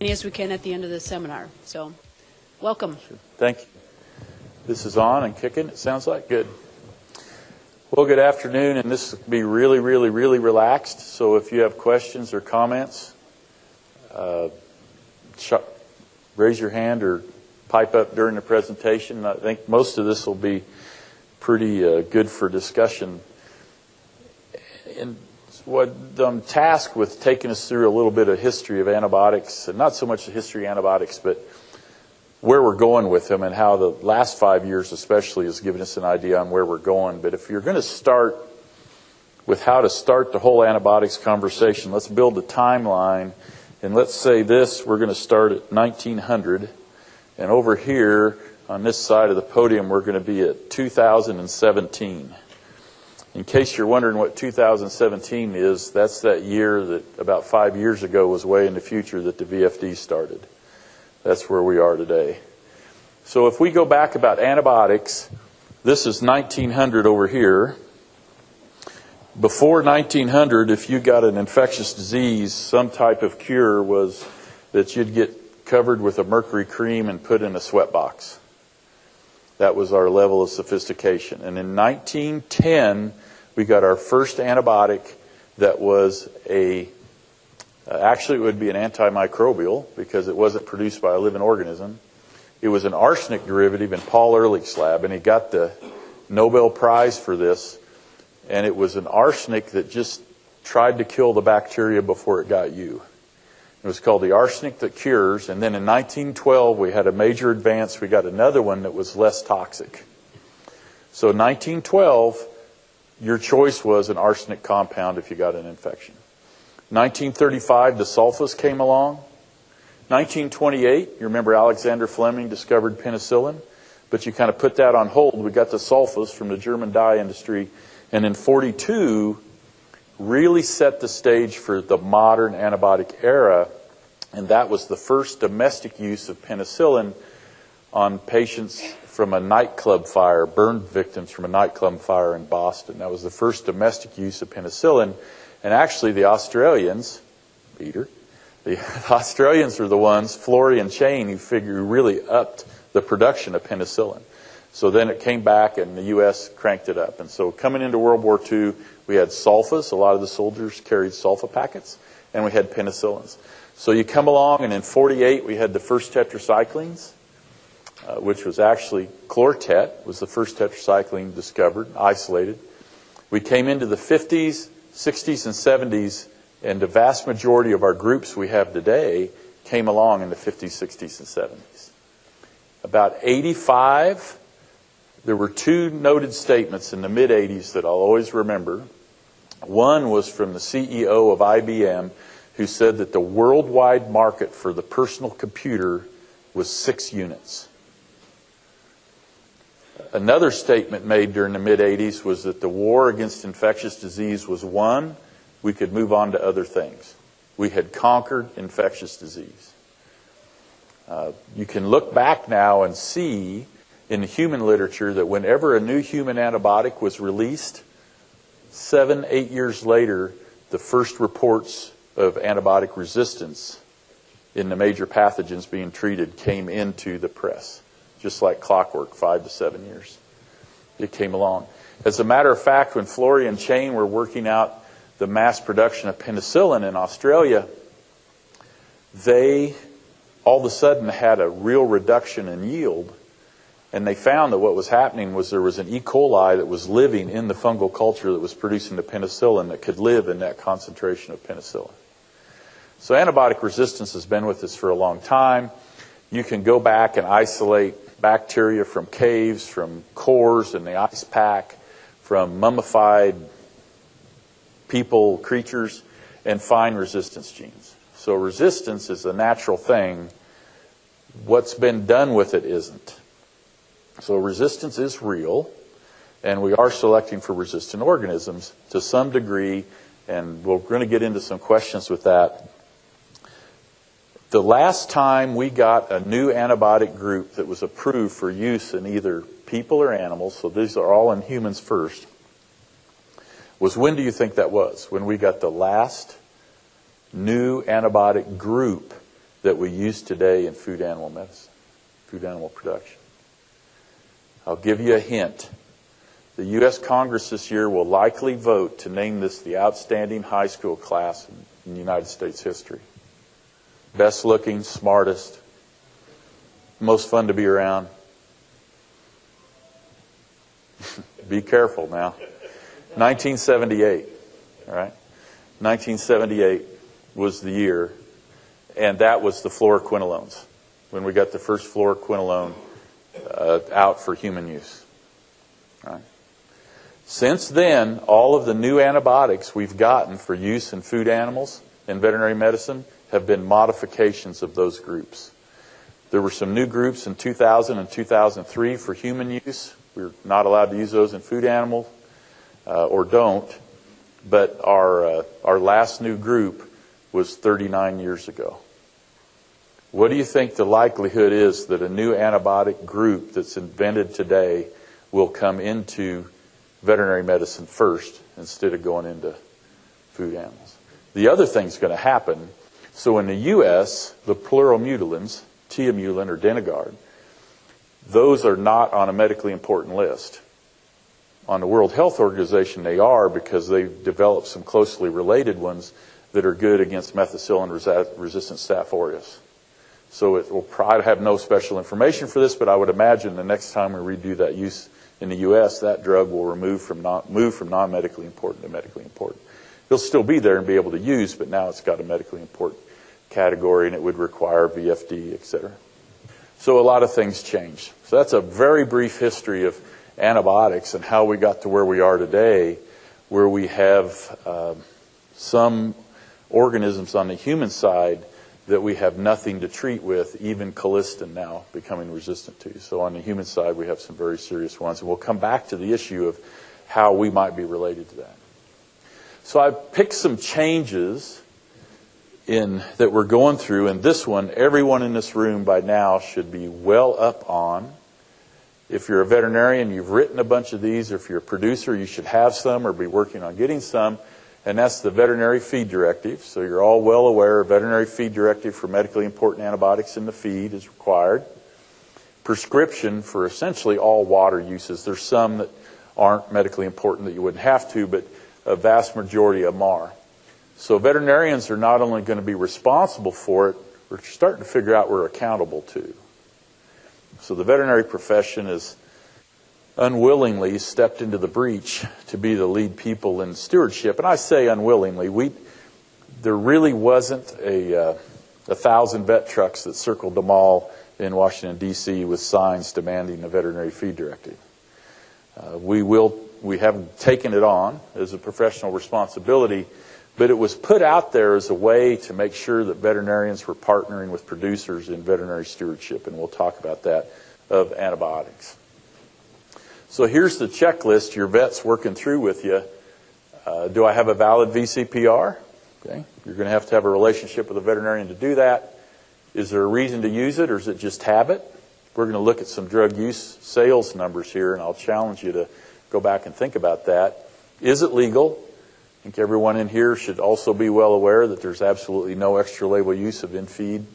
as we can at the end of the seminar. So, welcome. Sure. Thank you. This is on and kicking, it sounds like. Good. Well, good afternoon, and this will be really relaxed. So if you have questions or comments, raise your hand or pipe up during the presentation. I think most of this will be pretty good for discussion. And what I'm tasked with taking us through a little bit of history of antibiotics, and not so much the history of antibiotics, but where we're going with them and how the last 5 years especially has given us an idea on where we're going. But if you're going to start with how to start the whole antibiotics conversation, let's build a timeline. And let's say this, we're going to start at 1900. And over here on this side of the podium, we're going to be at 2017. In case you're wondering what 2017 is, that's that year that about 5 years ago was way in the future that the VFD started. That's where we are today. So if we go back about antibiotics, this is 1900 over here. Before 1900, if you got an infectious disease, some type of cure was that you'd get covered with a mercury cream and put in a sweat box. That was our level of sophistication. And in 1910, we got our first antibiotic that was actually it would be an antimicrobial because it wasn't produced by a living organism. It was an arsenic derivative in Paul Ehrlich's lab, and he got the Nobel Prize for this. And it was an arsenic that just tried to kill the bacteria before it got you. It was called the arsenic that cures. And then in 1912, we had a major advance. We got another one that was less toxic. So in 1912, your choice was an arsenic compound if you got an infection. 1935, the sulfas came along. 1928, you remember Alexander Fleming discovered penicillin, but you kind of put that on hold. We got the sulfas from the German dye industry. And in 42, really set the stage for the modern antibiotic era, and that was the first domestic use of penicillin on patients from a nightclub fire, burned victims from a nightclub fire in Boston. That was the first domestic use of penicillin. And actually the Australians, Peter, the Australians were the ones, Florey and Chain, who really upped the production of penicillin. So then it came back and the U.S. cranked it up. And so coming into World War II, we had sulfas. A lot of the soldiers carried sulfa packets. And we had penicillins. So you come along, and in 48, we had the first tetracyclines, which was actually Chlortet, was the first tetracycline discovered, isolated. We came into the 50s, 60s, and 70s, and the vast majority of our groups we have today came along in the 50s, 60s, and 70s. About 85, there were two noted statements in the mid-80s that I'll always remember. One was from the CEO of IBM, who said that the worldwide market for the personal computer was 6 units. Another statement made during the mid-80s was that the war against infectious disease was won. We could move on to other things. We had conquered infectious disease. You can look back now and see in the human literature that whenever a new human antibiotic was released, 7-8 years later, the first reports of antibiotic resistance in the major pathogens being treated came into the press. Just like clockwork, 5 to 7 years. It came along. As a matter of fact, when Florey and Chain were working out the mass production of penicillin in Australia, they all of a sudden had a real reduction in yield. And they found that what was happening was there was an E. coli that was living in the fungal culture that was producing the penicillin that could live in that concentration of penicillin. So antibiotic resistance has been with us for a long time. You can go back and isolate bacteria from caves, from cores in the ice pack, from mummified people, creatures, and find resistance genes. So resistance is a natural thing. What's been done with it isn't. So resistance is real, and we are selecting for resistant organisms to some degree, and we're going to get into some questions with that. The last time we got a new antibiotic group that was approved for use in either people or animals, so these are all in humans first, was when do you think that was? When we got the last new antibiotic group that we use today in food animal medicine, food animal production. I'll give you a hint. The U.S. Congress this year will likely vote to name this the outstanding high school class in United States history. Best looking, smartest, most fun to be around. Be careful now. 1978, all right? 1978 was the year, and that was the fluoroquinolones, when we got the first fluoroquinolone out for human use. All right? Since then, all of the new antibiotics we've gotten for use in food animals in veterinary medicine have been modifications of those groups. There were some new groups in 2000 and 2003 for human use. We're not allowed to use those in food animals, or don't. But our last new group was 39 years ago. What do you think the likelihood is that a new antibiotic group that's invented today will come into veterinary medicine first instead of going into food animals? The other thing's going to happen. So in the U.S., the pleuromutilins, Tiamulin or Denagard, those are not on a medically important list. On the World Health Organization, they are, because they've developed some closely related ones that are good against methicillin-resistant Staph aureus. So it will probably have no special information for this, but I would imagine the next time we redo that use in the U.S., that drug will move from non-medically important to medically important. It'll still be there and be able to use, but now it's got a medically important category, and it would require VFD, et cetera. So a lot of things changed. So that's a very brief history of antibiotics and how we got to where we are today, where we have some organisms on the human side that we have nothing to treat with, even colistin now becoming resistant to. So on the human side, we have some very serious ones. And we'll come back to the issue of how we might be related to that. So I picked some changes that we're going through, and this one, everyone in this room by now should be well up on. If you're a veterinarian, you've written a bunch of these, or if you're a producer, you should have some or be working on getting some, and that's the Veterinary Feed Directive. So you're all well aware, Veterinary Feed Directive for medically important antibiotics in the feed is required. Prescription for essentially all water uses. There's some that aren't medically important that you wouldn't have to, but a vast majority of them are. So veterinarians are not only going to be responsible for it, we're starting to figure out we're accountable too. So the veterinary profession has unwillingly stepped into the breach to be the lead people in stewardship. And I say unwillingly. There really wasn't a 1,000 vet trucks that circled the mall in Washington, D.C. with signs demanding a veterinary feed directive. We haven't taken it on as a professional responsibility, but it was put out there as a way to make sure that veterinarians were partnering with producers in veterinary stewardship, and we'll talk about that, of antibiotics. So here's the checklist your vet's working through with you. Do I have a valid VCPR? Okay. You're going to have a relationship with a veterinarian to do that. Is there a reason to use it, or is it just habit? We're going to look at some drug use sales numbers here, and I'll challenge you to go back and think about that. Is it legal? I think everyone in here should also be well aware that there's absolutely no extra label use of in-feed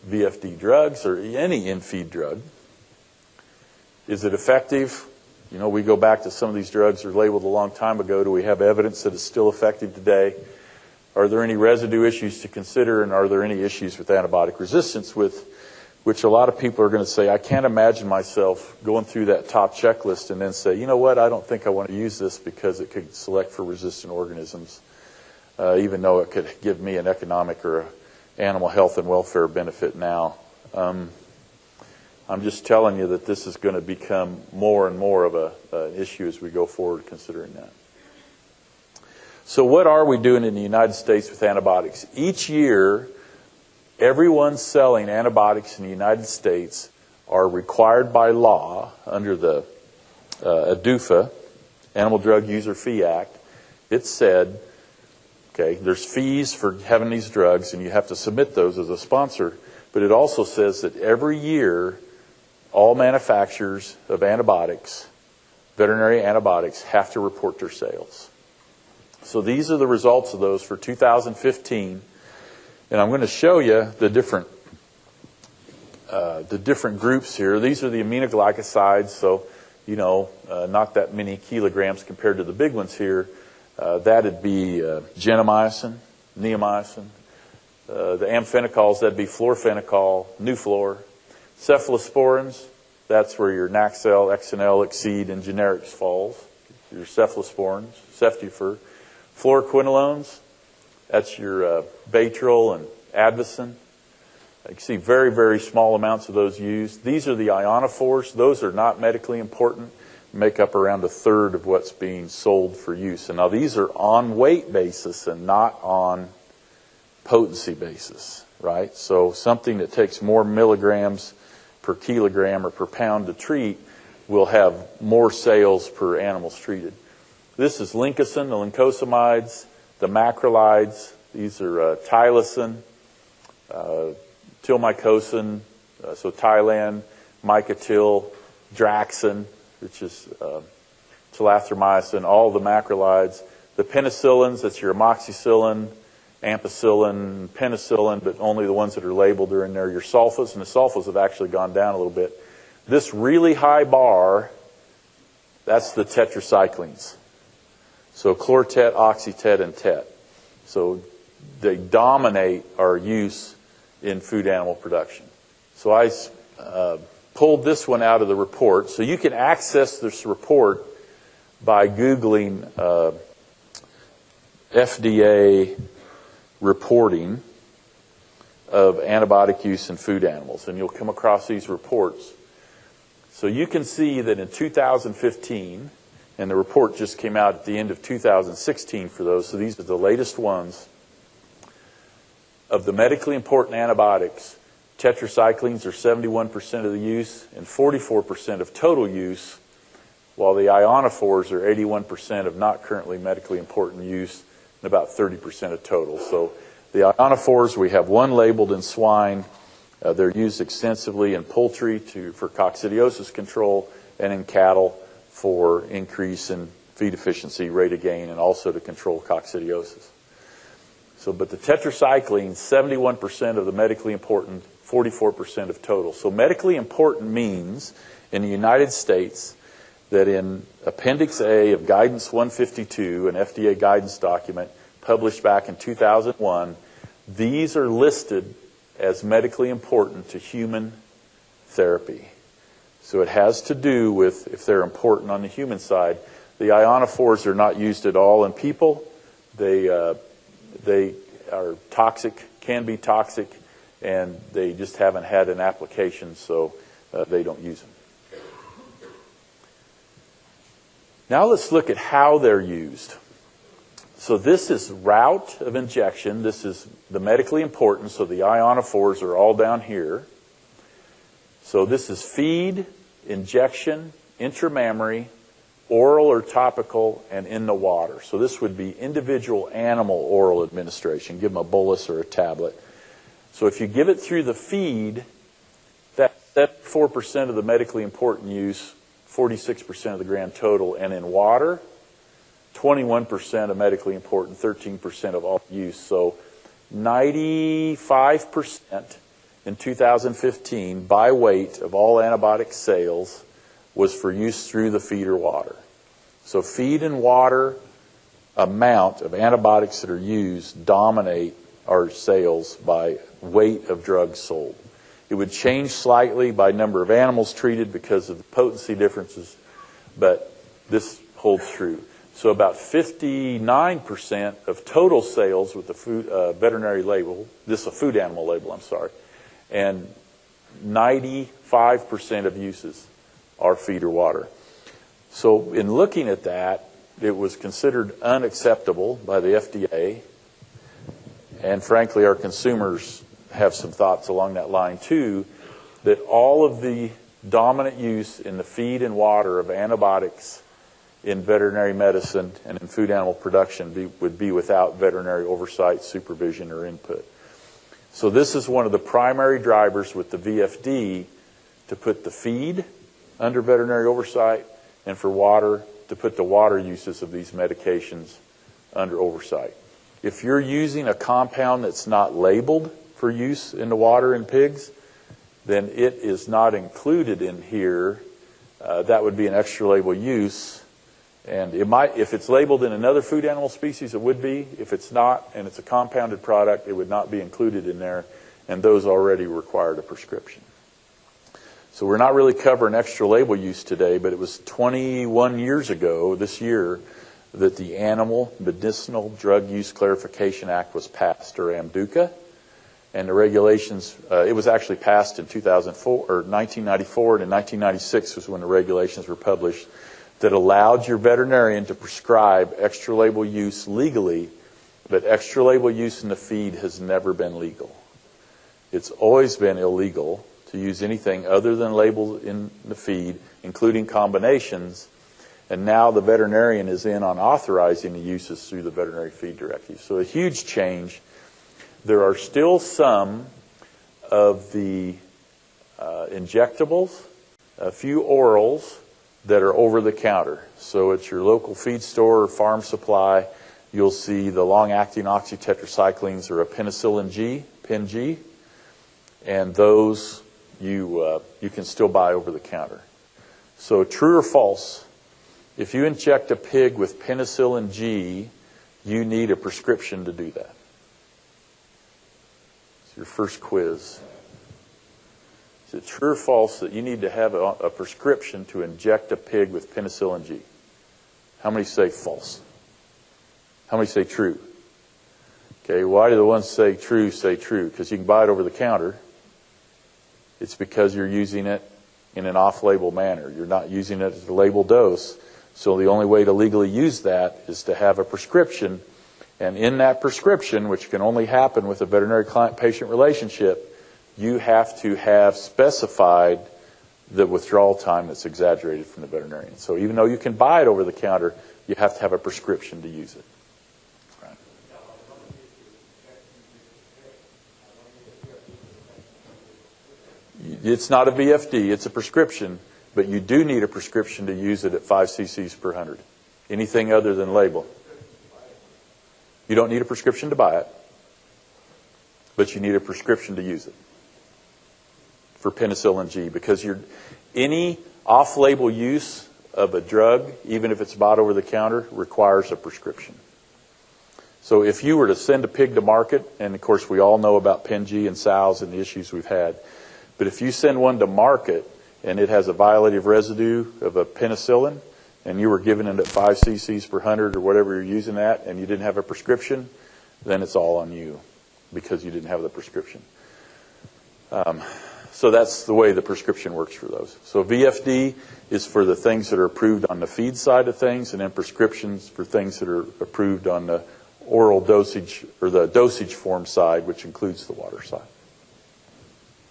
VFD drugs or any in-feed drug. Is it effective? You know, we go back to some of these drugs that are labeled a long time ago. Do we have evidence that it's still effective today? Are there any residue issues to consider, and are there any issues with antibiotic resistance, with which a lot of people are going to say, I can't imagine myself going through that top checklist and then say, you know what, I don't think I want to use this because it could select for resistant organisms, even though it could give me an economic or animal health and welfare benefit now. I'm just telling you that this is going to become more and more of an issue as we go forward considering that. So what are we doing in the United States with antibiotics? Each year, everyone selling antibiotics in the United States are required by law under the ADUFA, Animal Drug User Fee Act. It said, okay, there's fees for having these drugs, and you have to submit those as a sponsor. But it also says that every year, all manufacturers of antibiotics, veterinary antibiotics, have to report their sales. So these are the results of those for 2015. And I'm going to show you the different groups here. These are the aminoglycosides, so not that many kilograms compared to the big ones here. That'd be gentamicin, neomycin. The amphenocols, that'd be fluorphenicol, Nuflor. Cephalosporins, that's where your Naxel, Xanel, Exceed, and generics falls. Your cephalosporins, Ceftiofur. Fluoroquinolones, that's your Baytril and Advocin. You can see very, very small amounts of those used. These are the ionophores. Those are not medically important. Make up around a third of what's being sold for use. And now these are on weight basis and not on potency basis, right? So something that takes more milligrams per kilogram or per pound to treat will have more sales per animals treated. This is lincocin, the lincosamides, the macrolides. These are tylosin, tilmycosin, so Tylan, Micotil, Draxin, which is tulathromycin, all the macrolides. The penicillins, that's your amoxicillin, ampicillin, penicillin, but only the ones that are labeled are in there. Your sulfas, and the sulfas have actually gone down a little bit. This really high bar, that's the tetracyclines. So chlortet, oxytet, and tet. So they dominate our use in food animal production. So I pulled this one out of the report. So you can access this report by Googling FDA reporting of antibiotic use in food animals, and you'll come across these reports. So you can see that in 2015, and the report just came out at the end of 2016 for those, so these are the latest ones, of the medically important antibiotics, tetracyclines are 71% of the use and 44% of total use, while the ionophores are 81% of not currently medically important use and about 30% of total. So the ionophores, we have one labeled in swine. They're used extensively in poultry for coccidiosis control, and in cattle for increase in feed efficiency, rate of gain, and also to control coccidiosis. So, but the tetracyclines, 71% of the medically important, 44% of total. So medically important means in the United States that in Appendix A of Guidance 152, an FDA guidance document published back in 2001, these are listed as medically important to human therapy. So it has to do with if they're important on the human side. The ionophores are not used at all in people. They are toxic, can be toxic, and they just haven't had an application, so they don't use them. Now let's look at how they're used. So this is route of injection. This is the medically important, so the ionophores are all down here. So this is feed, injection, intramammary, oral or topical, and in the water. So this would be individual animal oral administration. Give them a bolus or a tablet. So if you give it through the feed, that's 4% of the medically important use, 46% of the grand total. And in water, 21% of medically important, 13% of all use. So 95% in 2015 by weight of all antibiotic sales was for use through the feed or water. So feed and water amount of antibiotics that are used dominate our sales by weight of drugs sold. It would change slightly by number of animals treated because of the potency differences, but this holds true. So about 59% of total sales with the food veterinary label, this is a food animal label, I'm sorry, and 95% of uses are feed or water. So in looking at that, it was considered unacceptable by the FDA, and frankly our consumers have some thoughts along that line too, that all of the dominant use in the feed and water of antibiotics in veterinary medicine and in food animal production would be without veterinary oversight, supervision, or input. So this is one of the primary drivers with the VFD to put the feed under veterinary oversight, and for water to put the water uses of these medications under oversight. If you're using a compound that's not labeled for use in the water in pigs, then it is not included in here. That would be an extra label use. And it might, if it's labeled in another food animal species, it would be. If it's not, and it's a compounded product, it would not be included in there. And those already required a prescription. So we're not really covering extra label use today, but it was 21 years ago, this year, that the Animal Medicinal Drug Use Clarification Act was passed, or AMDUCA. And the regulations, it was actually passed in 2004, or 1994, and in 1996 was when the regulations were published, that allowed your veterinarian to prescribe extra label use legally, but extra label use in the feed has never been legal. It's always been illegal to use anything other than labeled in the feed, including combinations, and now the veterinarian is in on authorizing the uses through the Veterinary Feed Directive. So a huge change. There are still some of the injectables, a few orals that are over the counter. So at your local feed store or farm supply, you'll see the long-acting oxytetracyclines or a penicillin G, Pen G, and those you can still buy over the counter. So true or false, if you inject a pig with penicillin G, you need a prescription to do that. It's your first quiz. Is it true or false that you need to have a prescription to inject a pig with penicillin G? How many say false? How many say true? Okay, why do the ones say true? Because you can buy it over the counter. It's because you're using it in an off-label manner. You're not using it as a label dose. So the only way to legally use that is to have a prescription. And in that prescription, which can only happen with a veterinary client-patient relationship, you have to have specified the withdrawal time that's exaggerated from the veterinarian. So even though you can buy it over the counter, you have to have a prescription to use it. Right. It's not a VFD, it's a prescription, but you do need a prescription to use it at 5 cc's per 100. Anything other than label. You don't need a prescription to buy it, but you need a prescription to use it for penicillin G, because any off-label use of a drug, even if it's bought over the counter, requires a prescription. So if you were to send a pig to market, and of course we all know about Pen G and sows and the issues we've had, but if you send one to market and it has a violative residue of a penicillin, and you were giving it at 5 cc's per 100 or whatever you're using that, and you didn't have a prescription, then it's all on you because you didn't have the prescription. So that's the way the prescription works for those. So VFD is for the things that are approved on the feed side of things, and then prescriptions for things that are approved on the oral dosage or the dosage form side, which includes the water side.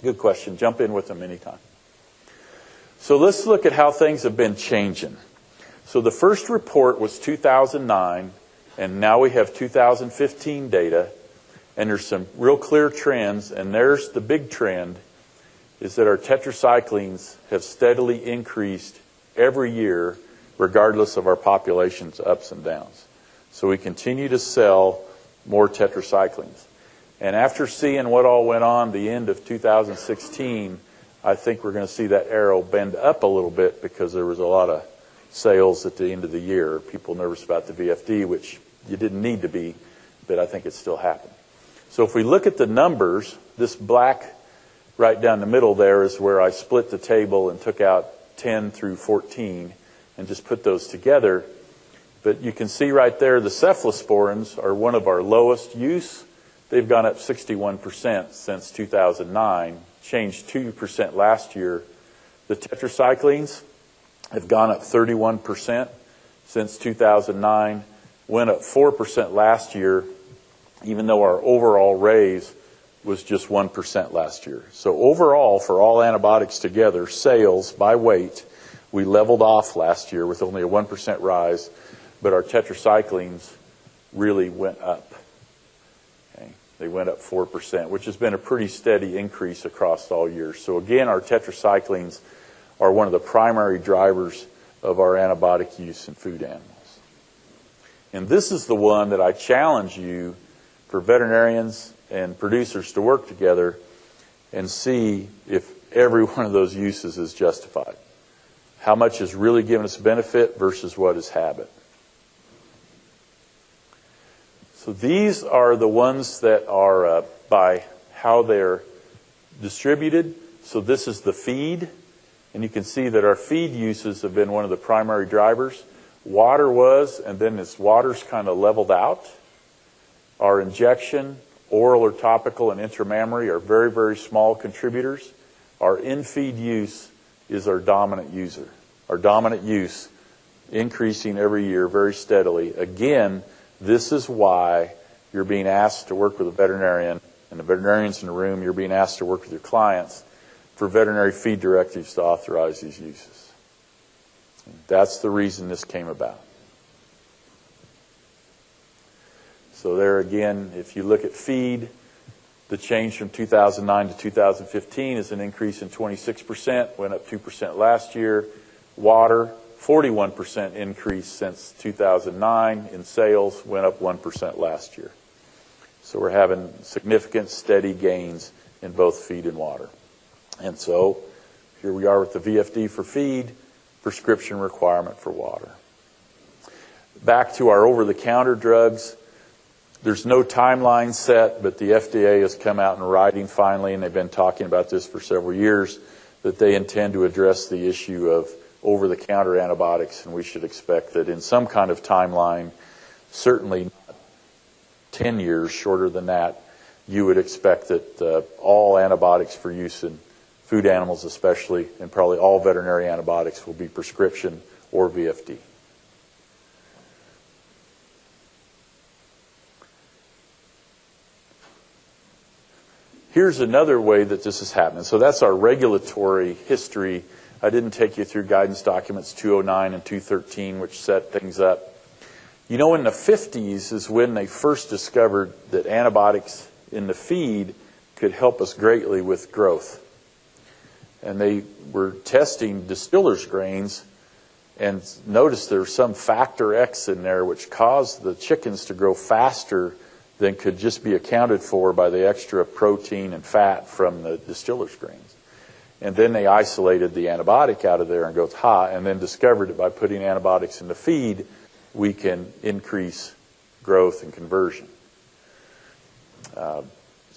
Good question. Jump in with them anytime. So let's look at how things have been changing. So the first report was 2009, and now we have 2015 data, and there's some real clear trends, and there's the big trend, is that our tetracyclines have steadily increased every year, regardless of our population's ups and downs. So we continue to sell more tetracyclines. And after seeing what all went on the end of 2016, I think we're going to see that arrow bend up a little bit because there was a lot of sales at the end of the year. People nervous about the VFD, which you didn't need to be, but I think it still happened. So if we look at the numbers, this black right down the middle there is where I split the table and took out 10 through 14 and just put those together. But you can see right there the cephalosporins are one of our lowest use. They've gone up 61% since 2009, changed 2% last year. The tetracyclines have gone up 31% since 2009, went up 4% last year, even though our overall raise was just 1% last year. So overall, for all antibiotics together, sales by weight, we leveled off last year with only a 1% rise, but our tetracyclines really went up. Okay? They went up 4%, which has been a pretty steady increase across all years. So again, our tetracyclines are one of the primary drivers of our antibiotic use in food animals. And this is the one that I challenge you for veterinarians and producers to work together and see if every one of those uses is justified. How much is really giving us benefit versus what is habit. So these are the ones that are by how they're distributed. So this is the feed. And you can see that our feed uses have been one of the primary drivers. Water was, and then as water's kind of leveled out, our injection, oral or topical, and intramammary are very, very small contributors. Our in-feed use is our dominant user. Our dominant use increasing every year very steadily. Again, this is why you're being asked to work with a veterinarian, and the veterinarians in the room, you're being asked to work with your clients for veterinary feed directives to authorize these uses. That's the reason this came about. So there again, if you look at feed, the change from 2009 to 2015 is an increase in 26%, went up 2% last year. Water, 41% increase since 2009 in sales, went up 1% last year. So we're having significant, steady gains in both feed and water. And so here we are with the VFD for feed, prescription requirement for water. Back to our over-the-counter drugs. There's no timeline set, but the FDA has come out in writing finally, and they've been talking about this for several years, that they intend to address the issue of over-the-counter antibiotics, and we should expect that in some kind of timeline, certainly not 10 years, shorter than that, you would expect that all antibiotics for use in food animals especially, and probably all veterinary antibiotics will be prescription or VFD. Here's another way that this is happening. So that's our regulatory history. I didn't take you through guidance documents 209 and 213, which set things up. You know, in the 50s is when they first discovered that antibiotics in the feed could help us greatly with growth. And they were testing distillers' grains and noticed there was some factor X in there which caused the chickens to grow faster than could just be accounted for by the extra protein and fat from the distillers' grains. And then they isolated the antibiotic out of there and goes, and then discovered that by putting antibiotics in the feed, we can increase growth and conversion.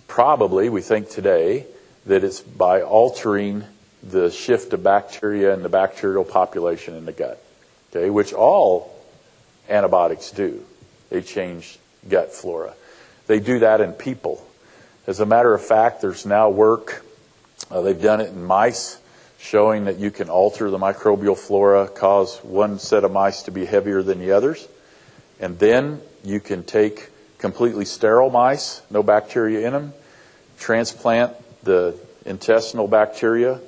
Probably, we think today, that it's by altering the shift of bacteria and the bacterial population in the gut, okay, which all antibiotics do. They change gut flora. They do that in people. As a matter of fact, there's now work, they've done it in mice, showing that you can alter the microbial flora, cause one set of mice to be heavier than the others, and then you can take completely sterile mice, no bacteria in them, transplant the intestinal bacteria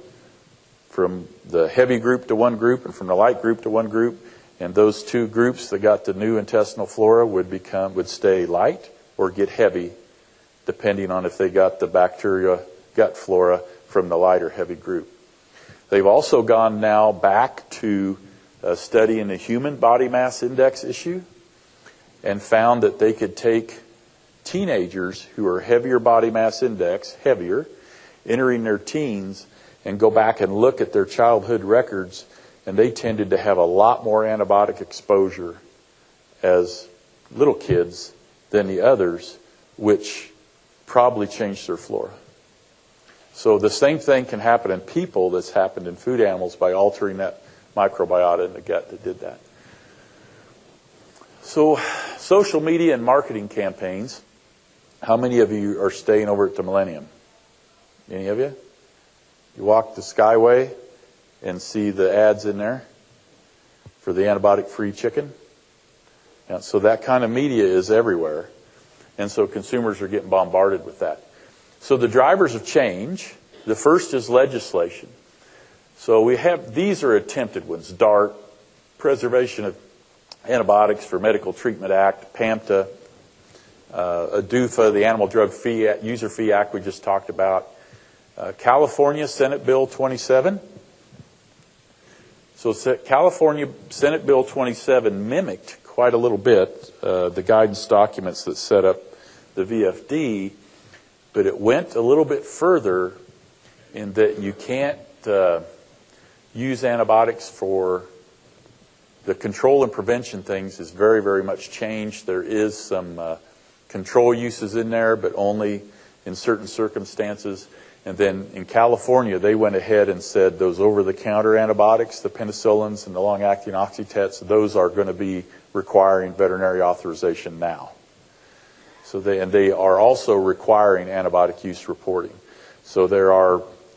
from the heavy group to one group and from the light group to one group, and those two groups that got the new intestinal flora would stay light or get heavy, depending on if they got the bacteria gut flora from the light or heavy group. They've also gone now back to studying the human body mass index issue and found that they could take teenagers who are heavier body mass index, heavier, entering their teens, and go back and look at their childhood records, and they tended to have a lot more antibiotic exposure as little kids than the others, which probably changed their flora. So the same thing can happen in people that's happened in food animals by altering that microbiota in the gut that did that. So social media and marketing campaigns. How many of you are staying over at the Millennium? Any of you? You walk the Skyway and see the ads in there for the antibiotic-free chicken? Yeah, so that kind of media is everywhere. And so consumers are getting bombarded with that. So the drivers of change, the first is legislation. So we have, these are attempted ones, DART, Preservation of Antibiotics for Medical Treatment Act, PAMTA, ADUFA, the Animal Drug User Fee Act we just talked about, California Senate Bill 27. So California Senate Bill 27 mimicked quite a little bit, the guidance documents that set up the VFD, but it went a little bit further in that you can't use antibiotics for the control and prevention things is very, very much changed. There is some control uses in there, but only in certain circumstances. And then in California, they went ahead and said those over-the-counter antibiotics, the penicillins and the long-acting oxytets, those are going to be requiring veterinary authorization now. So they are also requiring antibiotic use reporting. So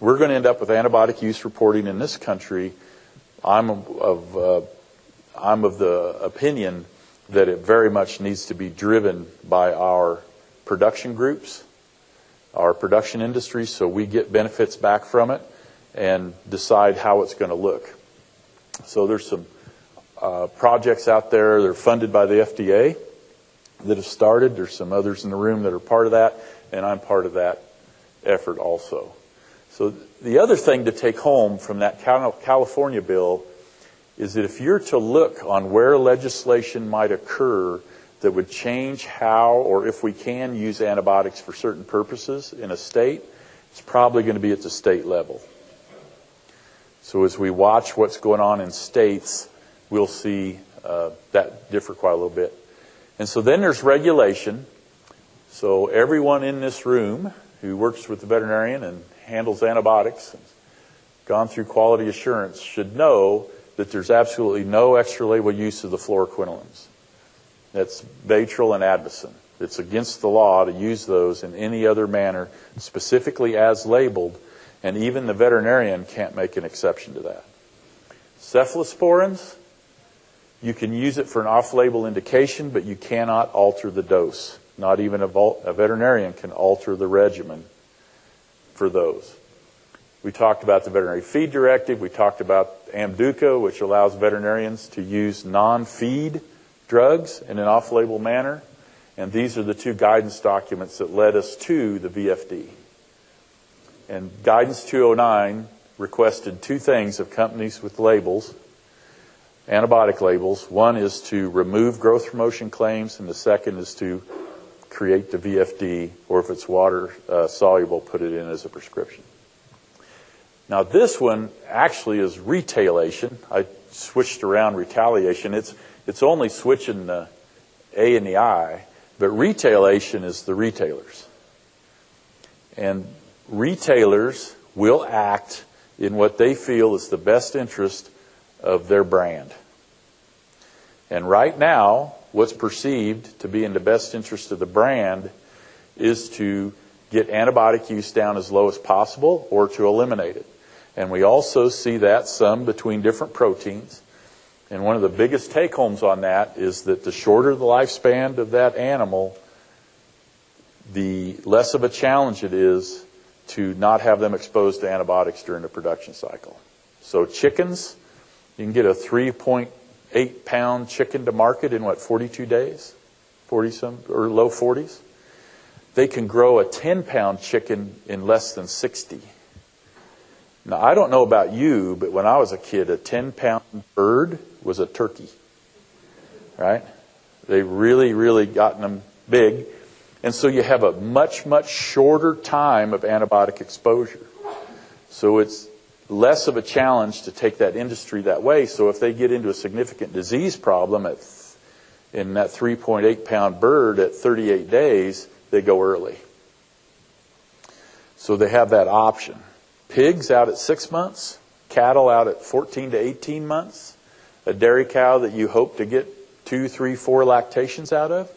we're going to end up with antibiotic use reporting in this country. I'm of the opinion that it very much needs to be driven by our production groups, our production industry, so we get benefits back from it and decide how it's going to look. So there's some projects out there that are funded by the FDA that have started. There's some others in the room that are part of that, and I'm part of that effort also. So the other thing to take home from that California bill is that if you're to look on where legislation might occur that would change how or if we can use antibiotics for certain purposes in a state, it's probably going to be at the state level. So as we watch what's going on in states, we'll see that differ quite a little bit. And so then there's regulation. So everyone in this room who works with the veterinarian and handles antibiotics and gone through quality assurance should know that there's absolutely no extra label use of the fluoroquinolines. That's Baytril and Advocin. It's against the law to use those in any other manner, specifically as labeled, and even the veterinarian can't make an exception to that. Cephalosporins, you can use it for an off-label indication, but you cannot alter the dose. Not even a veterinarian can alter the regimen for those. We talked about the Veterinary Feed Directive. We talked about Amduca, which allows veterinarians to use non-feed drugs in an off-label manner. And these are the two guidance documents that led us to the VFD. And Guidance 209 requested two things of companies with labels, antibiotic labels. One is to remove growth promotion claims, and the second is to create the VFD, or if it's water soluble, put it in as a prescription. Now this one actually is retailation. I switched around retaliation. It's only switching the A and the I, but retailation is the retailers. And retailers will act in what they feel is the best interest of their brand. And right now, what's perceived to be in the best interest of the brand is to get antibiotic use down as low as possible or to eliminate it. And we also see that some between different proteins. And one of the biggest take-homes on that is that the shorter the lifespan of that animal, the less of a challenge it is to not have them exposed to antibiotics during the production cycle. So chickens, you can get a 3.8-pound chicken to market in, 42 days? 40-some, or low 40s? They can grow a 10-pound chicken in less than 60. Now, I don't know about you, but when I was a kid, a 10-pound bird was a turkey, right? They really, really gotten them big. And so you have a much, much shorter time of antibiotic exposure. So it's less of a challenge to take that industry that way. So if they get into a significant disease problem in that 3.8-pound bird at 38 days, they go early. So they have that option. Pigs out at 6 months, cattle out at 14 to 18 months, a dairy cow that you hope to get 2, 3, 4 lactations out of,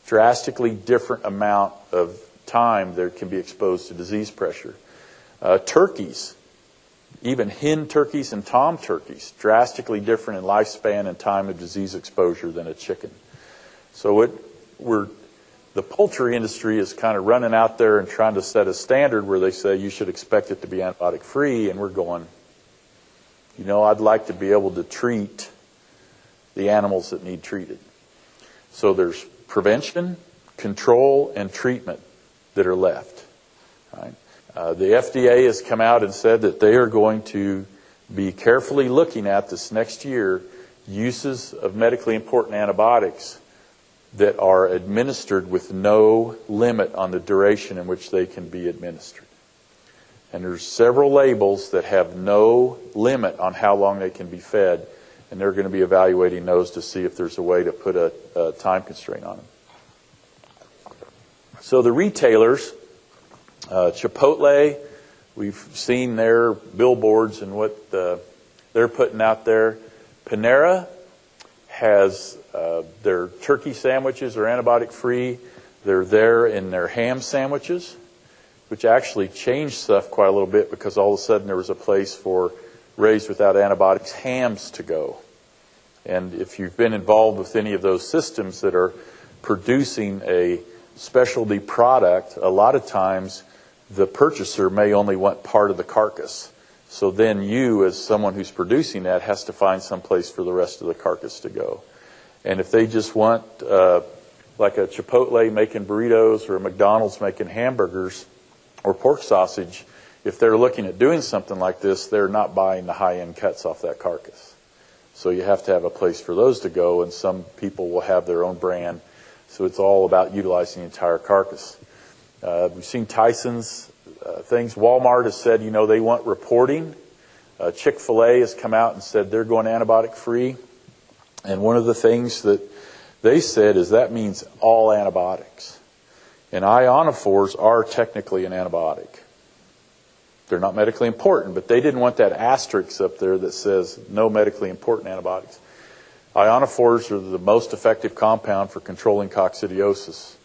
drastically different amount of time there can be exposed to disease pressure. Turkeys, even hen turkeys and tom turkeys, drastically different in lifespan and time of disease exposure than a chicken. So the poultry industry is kind of running out there and trying to set a standard where they say you should expect it to be antibiotic free, and we're going, I'd like to be able to treat the animals that need treated. So there's prevention, control, and treatment that are left. Right? The FDA has come out and said that they are going to be carefully looking at this next year uses of medically important antibiotics that are administered with no limit on the duration in which they can be administered. And there's several labels that have no limit on how long they can be fed, and they're going to be evaluating those to see if there's a way to put a time constraint on them. So the retailers, Chipotle, we've seen their billboards and what they're putting out there. Panera has their turkey sandwiches are antibiotic free. They're there in their ham sandwiches, which actually changed stuff quite a little bit because all of a sudden there was a place for raised without antibiotics hams to go. And if you've been involved with any of those systems that are producing a specialty product, a lot of times the purchaser may only want part of the carcass. So then you, as someone who's producing that, has to find some place for the rest of the carcass to go. And if they just want, like a Chipotle making burritos or a McDonald's making hamburgers or pork sausage, if they're looking at doing something like this, they're not buying the high-end cuts off that carcass. So you have to have a place for those to go, and some people will have their own brand. So it's all about utilizing the entire carcass. We've seen Tyson's things. Walmart has said, they want reporting. Chick-fil-A has come out and said they're going antibiotic free. And one of the things that they said is that means all antibiotics. And ionophores are technically an antibiotic. They're not medically important, but they didn't want that asterisk up there that says no medically important antibiotics. Ionophores are the most effective compound for controlling coccidiosis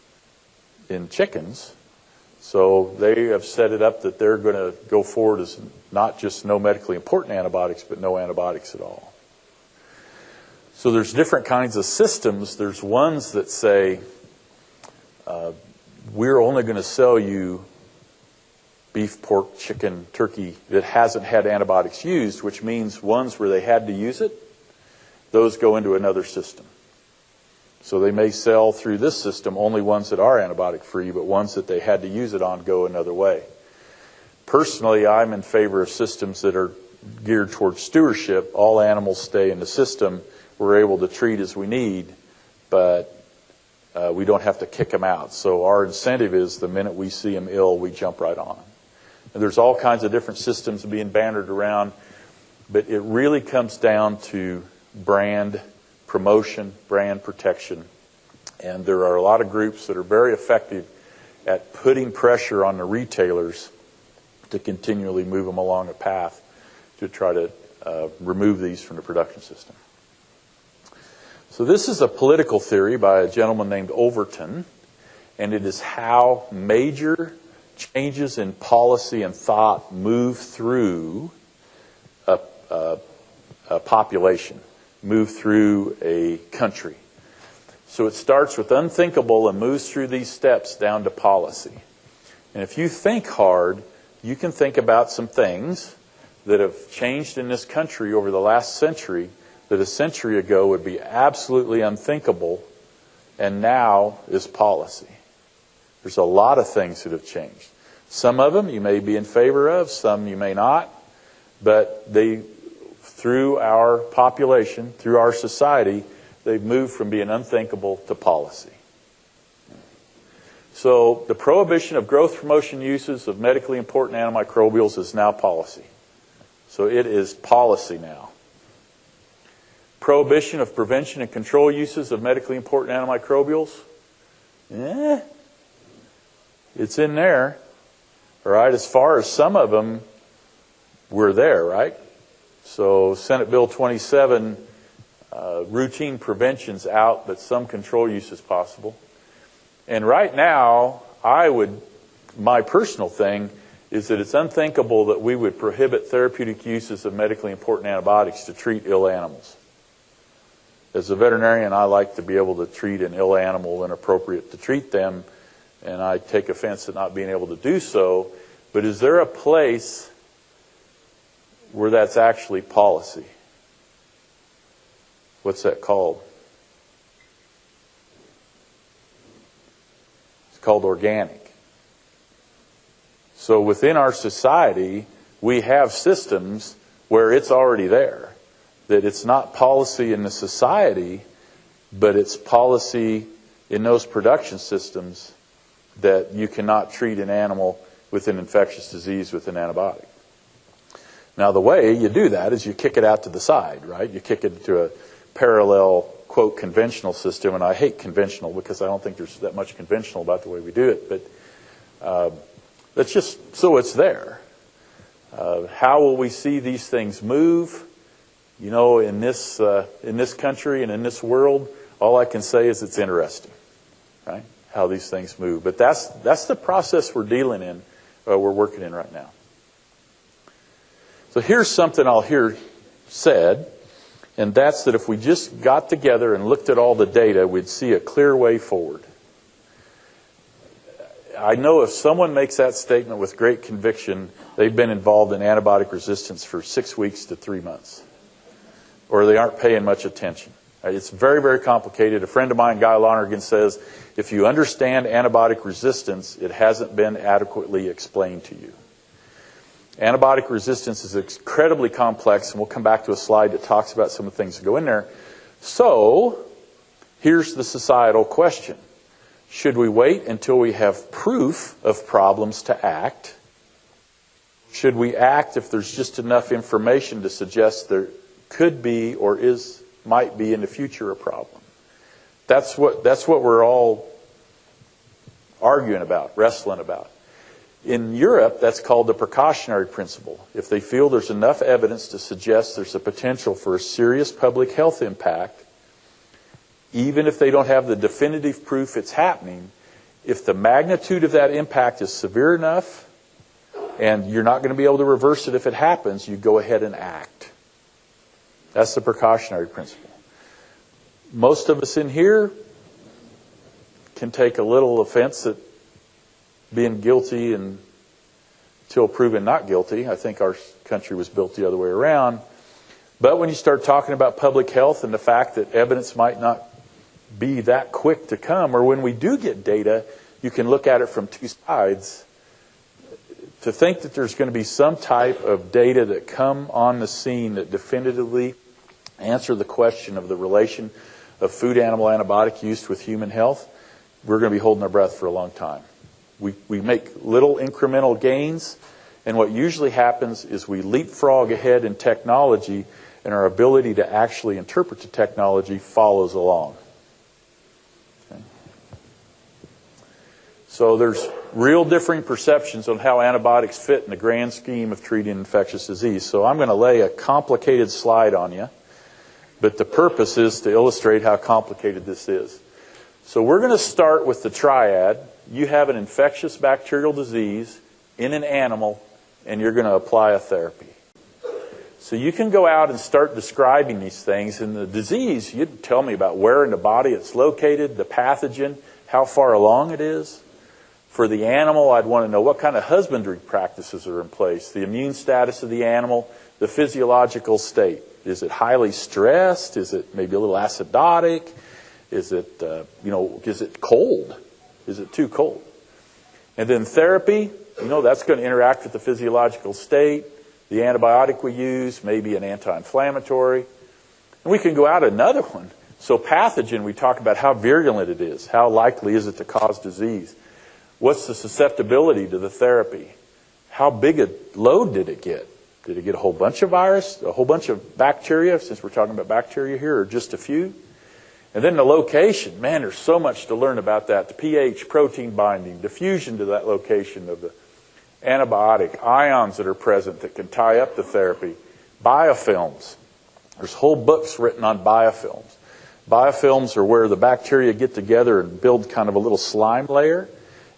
in chickens. So they have set it up that they're going to go forward as not just no medically important antibiotics, but no antibiotics at all. So there's different kinds of systems. There's ones that say, we're only going to sell you beef, pork, chicken, turkey that hasn't had antibiotics used, which means ones where they had to use it, those go into another system. So they may sell through this system only ones that are antibiotic free, but ones that they had to use it on go another way. Personally, I'm in favor of systems that are geared towards stewardship. All animals stay in the system. We're able to treat as we need, but we don't have to kick them out. So our incentive is the minute we see them ill, we jump right on them. And there's all kinds of different systems being bannered around, but it really comes down to brand promotion, brand protection. And there are a lot of groups that are very effective at putting pressure on the retailers to continually move them along a path to try to remove these from the production system. So this is a political theory by a gentleman named Overton, and it is how major changes in policy and thought move through a population, move through a country. So it starts with unthinkable and moves through these steps down to policy. And if you think hard, you can think about some things that have changed in this country over the last century that a century ago would be absolutely unthinkable, and now is policy. There's a lot of things that have changed. Some of them you may be in favor of, some you may not, but they, through our population, through our society, they've moved from being unthinkable to policy. So the prohibition of growth promotion uses of medically important antimicrobials is now policy. So it is policy now. Prohibition of prevention and control uses of medically important antimicrobials? It's in there. All right, as far as some of them, we're there, right? So Senate Bill 27, routine prevention's out, but some control use is possible. And right now, my personal thing is that it's unthinkable that we would prohibit therapeutic uses of medically important antibiotics to treat ill animals. As a veterinarian, I like to be able to treat an ill animal when appropriate to treat them, and I take offense at not being able to do so. But is there a place where that's actually policy? What's that called? It's called organic. So within our society, we have systems where it's already there. that it's not policy in the society, but it's policy in those production systems that you cannot treat an animal with an infectious disease with an antibiotic. Now, the way you do that is you kick it out to the side, right? You kick it to a parallel, quote, conventional system, and I hate conventional because I don't think there's that much conventional about the way we do it, but that's just so it's there. How will we see these things move? You know, in this country and in this world, all I can say is it's interesting, right? How these things move. But that's the process we're dealing in, we're working in right now. So here's something I'll hear said, and that's that if we just got together and looked at all the data, we'd see a clear way forward. I know if someone makes that statement with great conviction, they've been involved in antibiotic resistance for 6 weeks to 3 months, or they aren't paying much attention. It's very, very complicated. A friend of mine, Guy Lonergan, says, if you understand antibiotic resistance, it hasn't been adequately explained to you. Antibiotic resistance is incredibly complex, and we'll come back to a slide that talks about some of the things that go in there. So, here's the societal question. Should we wait until we have proof of problems to act? Should we act if there's just enough information to suggest there could be or might be in the future a problem? That's what we're all arguing about, wrestling about. In Europe, that's called the Precautionary Principle. If they feel there's enough evidence to suggest there's a potential for a serious public health impact, even if they don't have the definitive proof it's happening, if the magnitude of that impact is severe enough and you're not going to be able to reverse it if it happens, you go ahead and act. That's the Precautionary Principle. Most of us in here can take a little offense at being guilty until proven not guilty. I think our country was built the other way around. But when you start talking about public health and the fact that evidence might not be that quick to come, or when we do get data, you can look at it from two sides. To think that there's going to be some type of data that come on the scene that definitively answer the question of the relation of food-animal antibiotic use with human health, we're going to be holding our breath for a long time. We make little incremental gains, and what usually happens is we leapfrog ahead in technology, and our ability to actually interpret the technology follows along. Okay. So there's real differing perceptions on how antibiotics fit in the grand scheme of treating infectious disease. So I'm going to lay a complicated slide on you, but the purpose is to illustrate how complicated this is. So we're going to start with the triad. You have an infectious bacterial disease in an animal, and you're going to apply a therapy. So you can go out and start describing these things. In the disease, you'd tell me about where in the body it's located, the pathogen, how far along it is. For the animal, I'd want to know what kind of husbandry practices are in place, the immune status of the animal, the physiological state. Is it highly stressed? Is it maybe a little acidotic? Is it, is it cold? Is it too cold? And then therapy, that's going to interact with the physiological state. The antibiotic we use, maybe an anti-inflammatory. And we can go out another one. So pathogen, we talk about how virulent it is. How likely is it to cause disease? What's the susceptibility to the therapy? How big a load did it get? Did it get a whole bunch of virus, a whole bunch of bacteria, since we're talking about bacteria here, or just a few? And then the location. Man, there's so much to learn about that. The pH, protein binding, diffusion to that location of the antibiotic, ions that are present that can tie up the therapy, biofilms. There's whole books written on biofilms. Biofilms are where the bacteria get together and build kind of a little slime layer.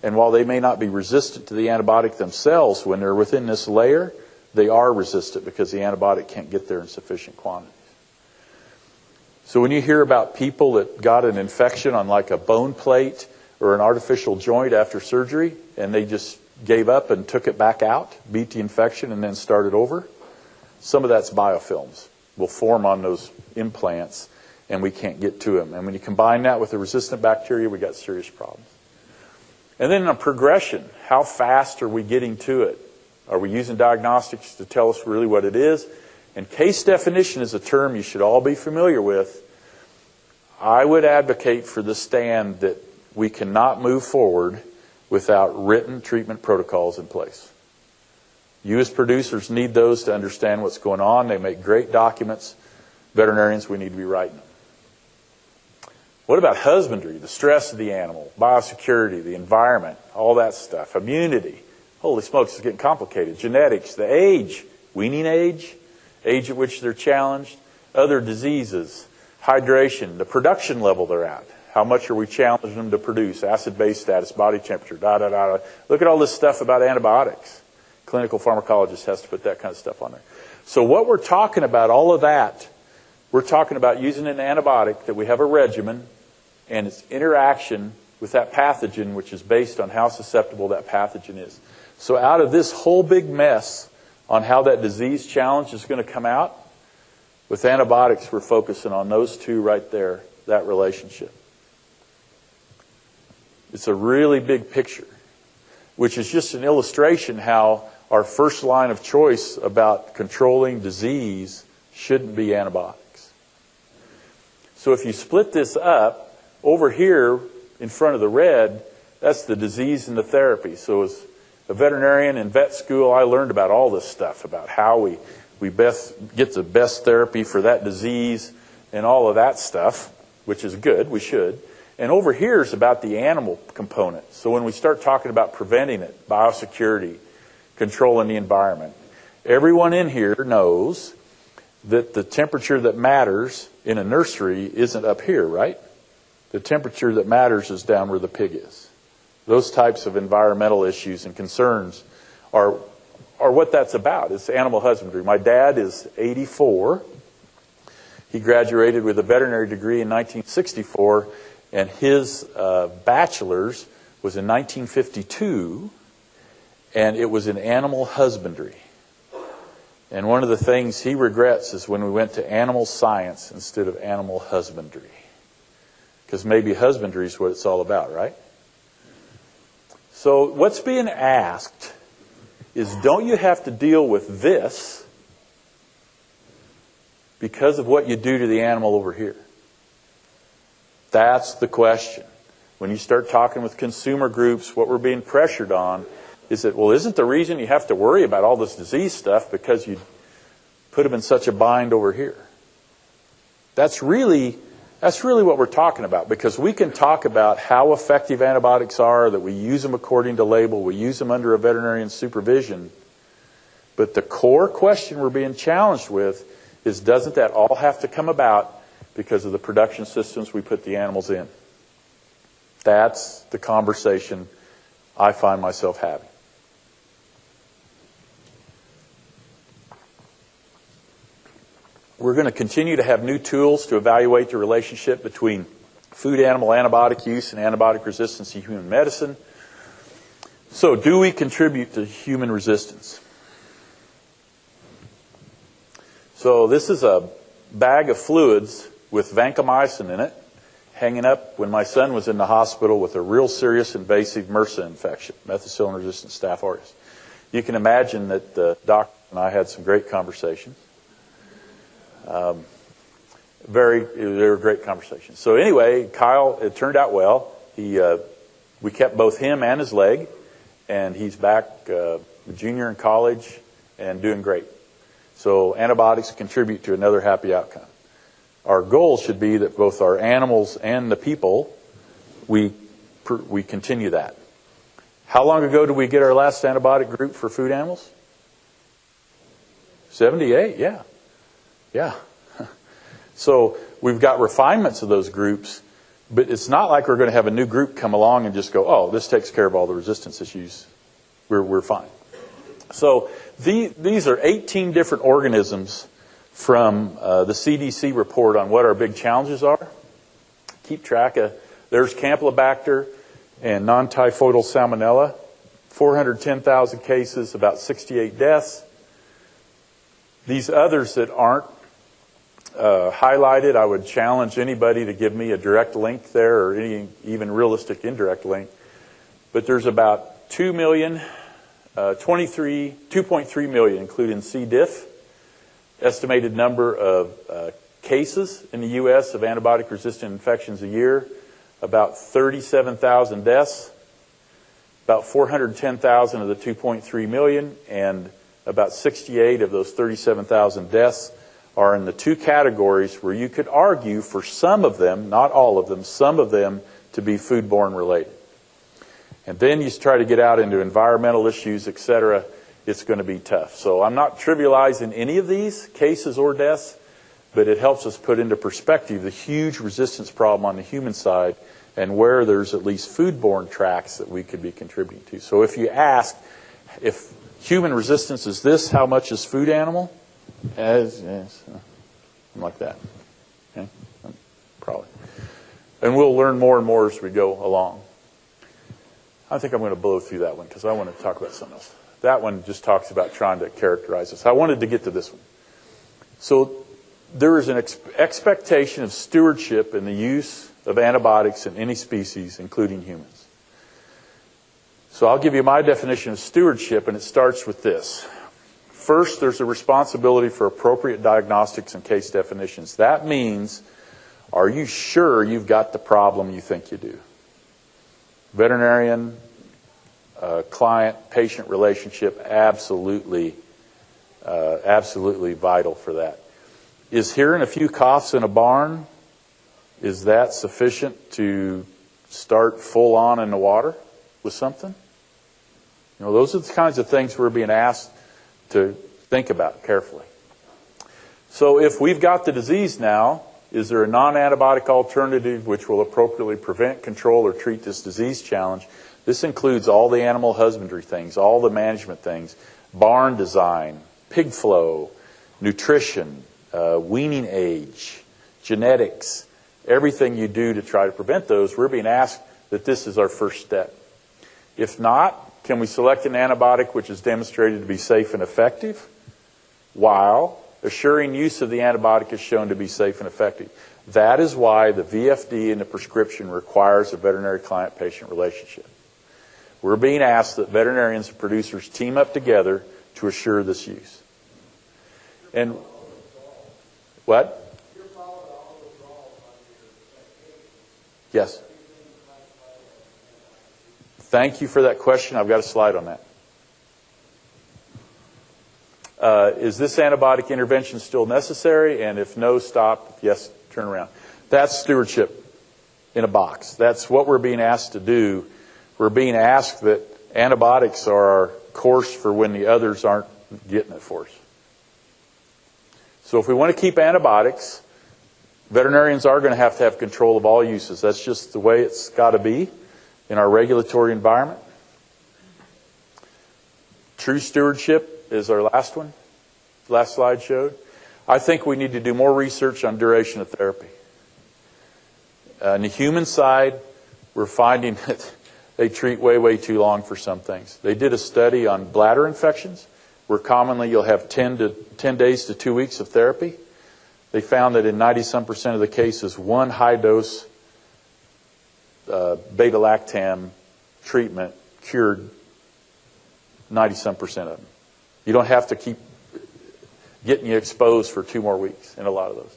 And while they may not be resistant to the antibiotic themselves, when they're within this layer, they are resistant because the antibiotic can't get there in sufficient quantities. So when you hear about people that got an infection on like a bone plate or an artificial joint after surgery, and they just gave up and took it back out, beat the infection, and then started over, some of that's biofilms. Will form on those implants, and we can't get to them. And when you combine that with the resistant bacteria, we got serious problems. And then a progression. How fast are we getting to it? Are we using diagnostics to tell us really what it is? And case definition is a term you should all be familiar with. I would advocate for the stand that we cannot move forward without written treatment protocols in place. You as producers need those to understand what's going on. They make great documents. Veterinarians, we need to be writing them. What about husbandry, the stress of the animal, biosecurity, the environment, all that stuff, immunity? Holy smokes, it's getting complicated. Genetics, the age, weaning age at which they're challenged, other diseases, hydration, the production level they're at. How much are we challenging them to produce? Acid-base status, body temperature, da-da-da-da. Look at all this stuff about antibiotics. Clinical pharmacologist has to put that kind of stuff on there. So what we're talking about, all of that, we're talking about using an antibiotic that we have a regimen and its interaction with that pathogen, which is based on how susceptible that pathogen is. So out of this whole big mess on how that disease challenge is going to come out, with antibiotics, we're focusing on those two right there, that relationship. It's a really big picture, which is just an illustration how our first line of choice about controlling disease shouldn't be antibiotics. So if you split this up, over here in front of the red, that's the disease and the therapy. So as a veterinarian in vet school, I learned about all this stuff, about how we best get the best therapy for that disease and all of that stuff, which is good, we should. And over here is about the animal component. So when we start talking about preventing it, biosecurity, controlling the environment, everyone in here knows that the temperature that matters in a nursery isn't up here, right? The temperature that matters is down where the pig is. Those types of environmental issues and concerns are what that's about. It's animal husbandry. My dad is 84. He graduated with a veterinary degree in 1964, and his bachelor's was in 1952, and it was in animal husbandry. And one of the things he regrets is when we went to animal science instead of animal husbandry. Because maybe husbandry is what it's all about, right? So what's being asked is, don't you have to deal with this because of what you do to the animal over here? That's the question. When you start talking with consumer groups, what we're being pressured on is that, well, isn't the reason you have to worry about all this disease stuff because you put them in such a bind over here? That's really what we're talking about, because we can talk about how effective antibiotics are, that we use them according to label, we use them under a veterinarian supervision, but the core question we're being challenged with is, doesn't that all have to come about because of the production systems we put the animals in? That's the conversation I find myself having. We're going to continue to have new tools to evaluate the relationship between food-animal antibiotic use and antibiotic resistance in human medicine. So, do we contribute to human resistance? So, this is a bag of fluids with vancomycin in it, hanging up when my son was in the hospital with a real serious invasive MRSA infection, methicillin-resistant Staph aureus. You can imagine that the doctor and I had some great conversations. They were great conversations. So anyway, Kyle, it turned out well. We kept both him and his leg, and he's back a junior in college and doing great. So antibiotics contribute to another happy outcome. Our goal should be that both our animals and the people, we continue that. How long ago did we get our last antibiotic group for food animals? 78, yeah. Yeah. So we've got refinements of those groups, but it's not like we're going to have a new group come along and just go, oh, this takes care of all the resistance issues. We're fine. So these are 18 different organisms from the CDC report on what our big challenges are. Keep track of, there's Campylobacter and non-typhoidal salmonella, 410,000 cases, about 68 deaths. These others that aren't highlighted, I would challenge anybody to give me a direct link there, or any even realistic indirect link. But there's about 2.3 million, including C. diff, estimated number of cases in the U.S. of antibiotic-resistant infections a year, about 37,000 deaths, about 410,000 of the 2.3 million, and about 68 of those 37,000 deaths are in the two categories where you could argue for some of them, not all of them, some of them to be foodborne related. And then you try to get out into environmental issues, etc., it's going to be tough. So I'm not trivializing any of these cases or deaths, but it helps us put into perspective the huge resistance problem on the human side and where there's at least foodborne tracks that we could be contributing to. So if you ask, if human resistance is this, how much is food animal? Something like that. Okay? Probably. And we'll learn more and more as we go along. I think I'm going to blow through that one because I want to talk about something else. That one just talks about trying to characterize this. I wanted to get to this one. So there is an expectation of stewardship in the use of antibiotics in any species, including humans. So I'll give you my definition of stewardship, and it starts with this. First, there's a responsibility for appropriate diagnostics and case definitions. That means, are you sure you've got the problem you think you do? Veterinarian, client-patient relationship, absolutely vital for that. Is hearing a few coughs in a barn, is that sufficient to start full on in the water with something? You know, those are the kinds of things we're being asked to think about carefully. So if we've got the disease now, is there a non-antibiotic alternative which will appropriately prevent, control, or treat this disease challenge? This includes all the animal husbandry things, all the management things, barn design, pig flow, nutrition, weaning age, genetics, everything you do to try to prevent those. We're being asked that this is our first step. If not, can we select an antibiotic which is demonstrated to be safe and effective, while assuring use of the antibiotic is shown to be safe and effective? That is why the VFD in the prescription requires a veterinary client-patient relationship. We're being asked that veterinarians and producers team up together to assure this use. And what? Yes. Thank you for that question. I've got a slide on that. Is this antibiotic intervention still necessary? And if no, stop. If yes, turn around. That's stewardship in a box. That's what we're being asked to do. We're being asked that antibiotics are our course for when the others aren't getting it for us. So if we want to keep antibiotics, veterinarians are going to have control of all uses. That's just the way it's got to be in our regulatory environment. True stewardship is our last one. Last slide showed. I think we need to do more research on duration of therapy. On the human side, we're finding that they treat way too long for some things. They did a study on bladder infections, where commonly you'll have 10 days to 2 weeks of therapy. They found that in 90-some% of the cases, one high-dose beta-lactam treatment cured 90-some% of them. You don't have to keep getting you exposed for 2 more weeks in a lot of those.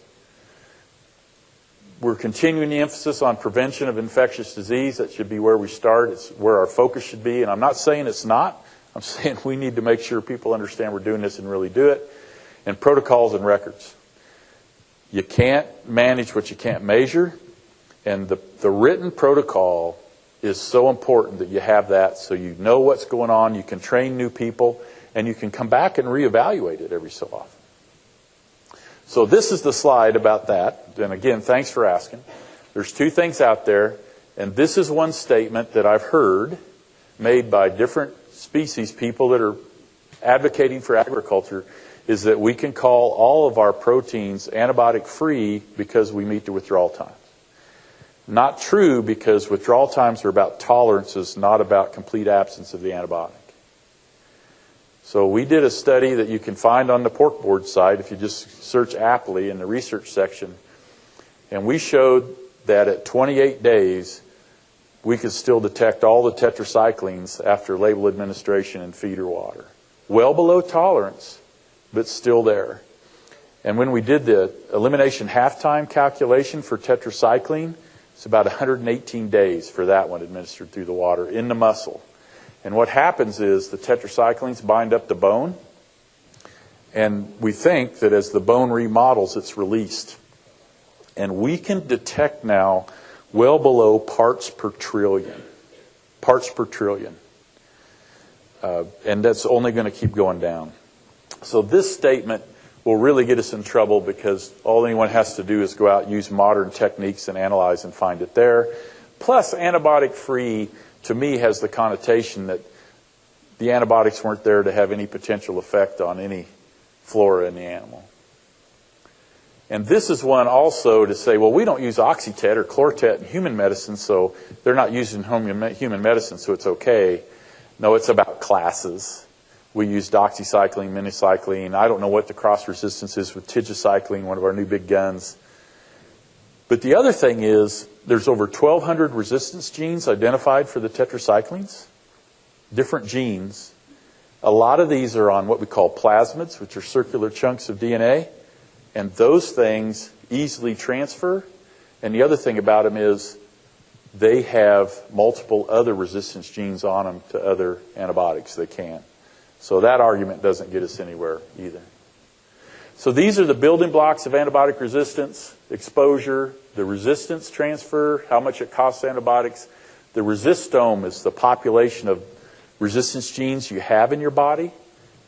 We're continuing the emphasis on prevention of infectious disease. That should be where we start. It's where our focus should be. And I'm not saying it's not. I'm saying we need to make sure people understand we're doing this and really do it. And protocols and records. You can't manage what you can't measure. And the written protocol is so important that you have that so you know what's going on. You can train new people. And you can come back and reevaluate it every so often. So this is the slide about that. And again, thanks for asking. There's 2 things out there. And this is one statement that I've heard made by different species people that are advocating for agriculture, is that we can call all of our proteins antibiotic free because we meet the withdrawal times. Not true, because withdrawal times are about tolerances, not about complete absence of the antibiotic. So we did a study that you can find on the pork board site if you just search Apley in the research section. And we showed that at 28 days, we could still detect all the tetracyclines after label administration in feed or water. Well below tolerance, but still there. And when we did the elimination half-time calculation for tetracycline, it's about 118 days for that one administered through the water in the muscle. And what happens is the tetracyclines bind up the bone, and we think that as the bone remodels, it's released. And we can detect now well below parts per trillion. Parts per trillion. And that's only going to keep going down. So this statement will really get us in trouble because all anyone has to do is go out and use modern techniques and analyze and find it there. Plus, antibiotic-free, to me, has the connotation that the antibiotics weren't there to have any potential effect on any flora in the animal. And this is one also to say, well, we don't use Oxytet or Chlortet in human medicine, so they're not used in human medicine, so it's okay. No, it's about classes. We use doxycycline, minocycline. I don't know what the cross-resistance is with tigecycline, one of our new big guns. But the other thing is there's over 1,200 resistance genes identified for the tetracyclines, different genes. A lot of these are on what we call plasmids, which are circular chunks of DNA. And those things easily transfer. And the other thing about them is they have multiple other resistance genes on them to other antibiotics. They can. So that argument doesn't get us anywhere either. So these are the building blocks of antibiotic resistance: exposure, the resistance transfer, how much it costs antibiotics. The resistome is the population of resistance genes you have in your body,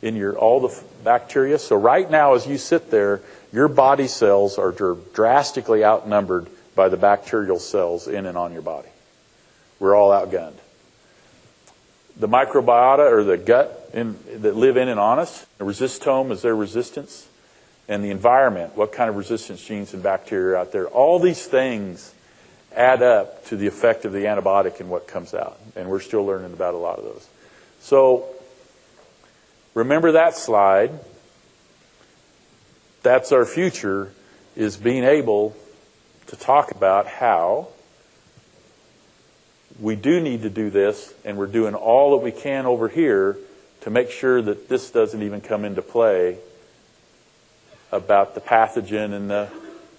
in all the bacteria. So right now, as you sit there, your body cells are drastically outnumbered by the bacterial cells in and on your body. We're all outgunned. The microbiota, or the gut that live in and on us, the resistome is their resistance, and the environment, what kind of resistance genes and bacteria are out there. All these things add up to the effect of the antibiotic and what comes out, and we're still learning about a lot of those. So remember that slide. That's our future, is being able to talk about how we do need to do this, and we're doing all that we can over here to make sure that this doesn't even come into play about the pathogen and the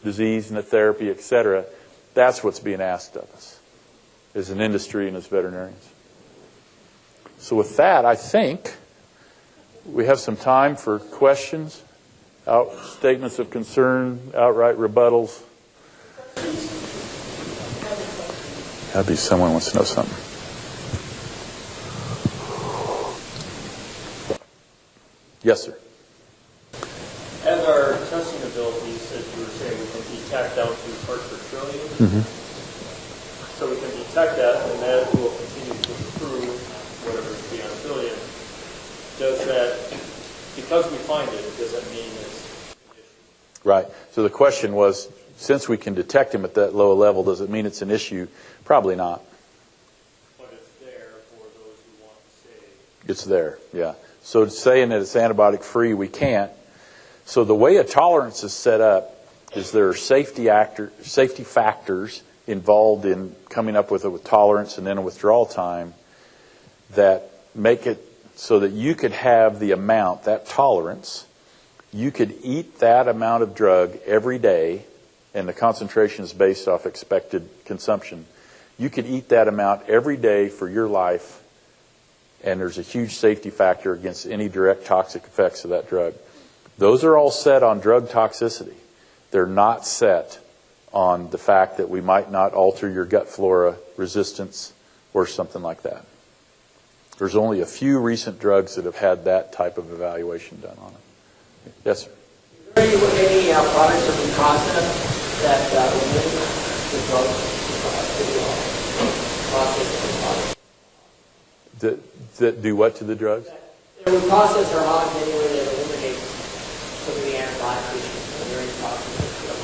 disease and the therapy, etc. That's what's being asked of us as an industry and as veterinarians. So with that, I think we have some time for questions, statements of concern, outright rebuttals. Maybe someone wants to know something. Yes, sir. As our testing abilities, as you were saying, we can detect down to parts per trillion. Mm-hmm. So we can detect that, and that will continue to improve whatever's beyond a billion. Does that, because we find it, does that mean it's an issue? Right. So the question was, since we can detect them at that low level, does it mean it's an issue? Probably not. But it's there for those who want to say. It's there, yeah. So saying that it's antibiotic free, we can't. So the way a tolerance is set up is there are safety factors involved in coming up with a tolerance and then a withdrawal time that make it so that you could have the amount, that tolerance, you could eat that amount of drug every day, and the concentration is based off expected consumption. You could eat that amount every day for your life, and there's a huge safety factor against any direct toxic effects of that drug. Those are all set on drug toxicity. They're not set on the fact that we might not alter your gut flora resistance or something like that. There's only a few recent drugs that have had that type of evaluation done on it. Yes, sir. Is there any products or the process that eliminate the drugs process of the product? That do what to the drugs? It would process or not in any way that eliminates some of the antibiotic issues. Are there any processes that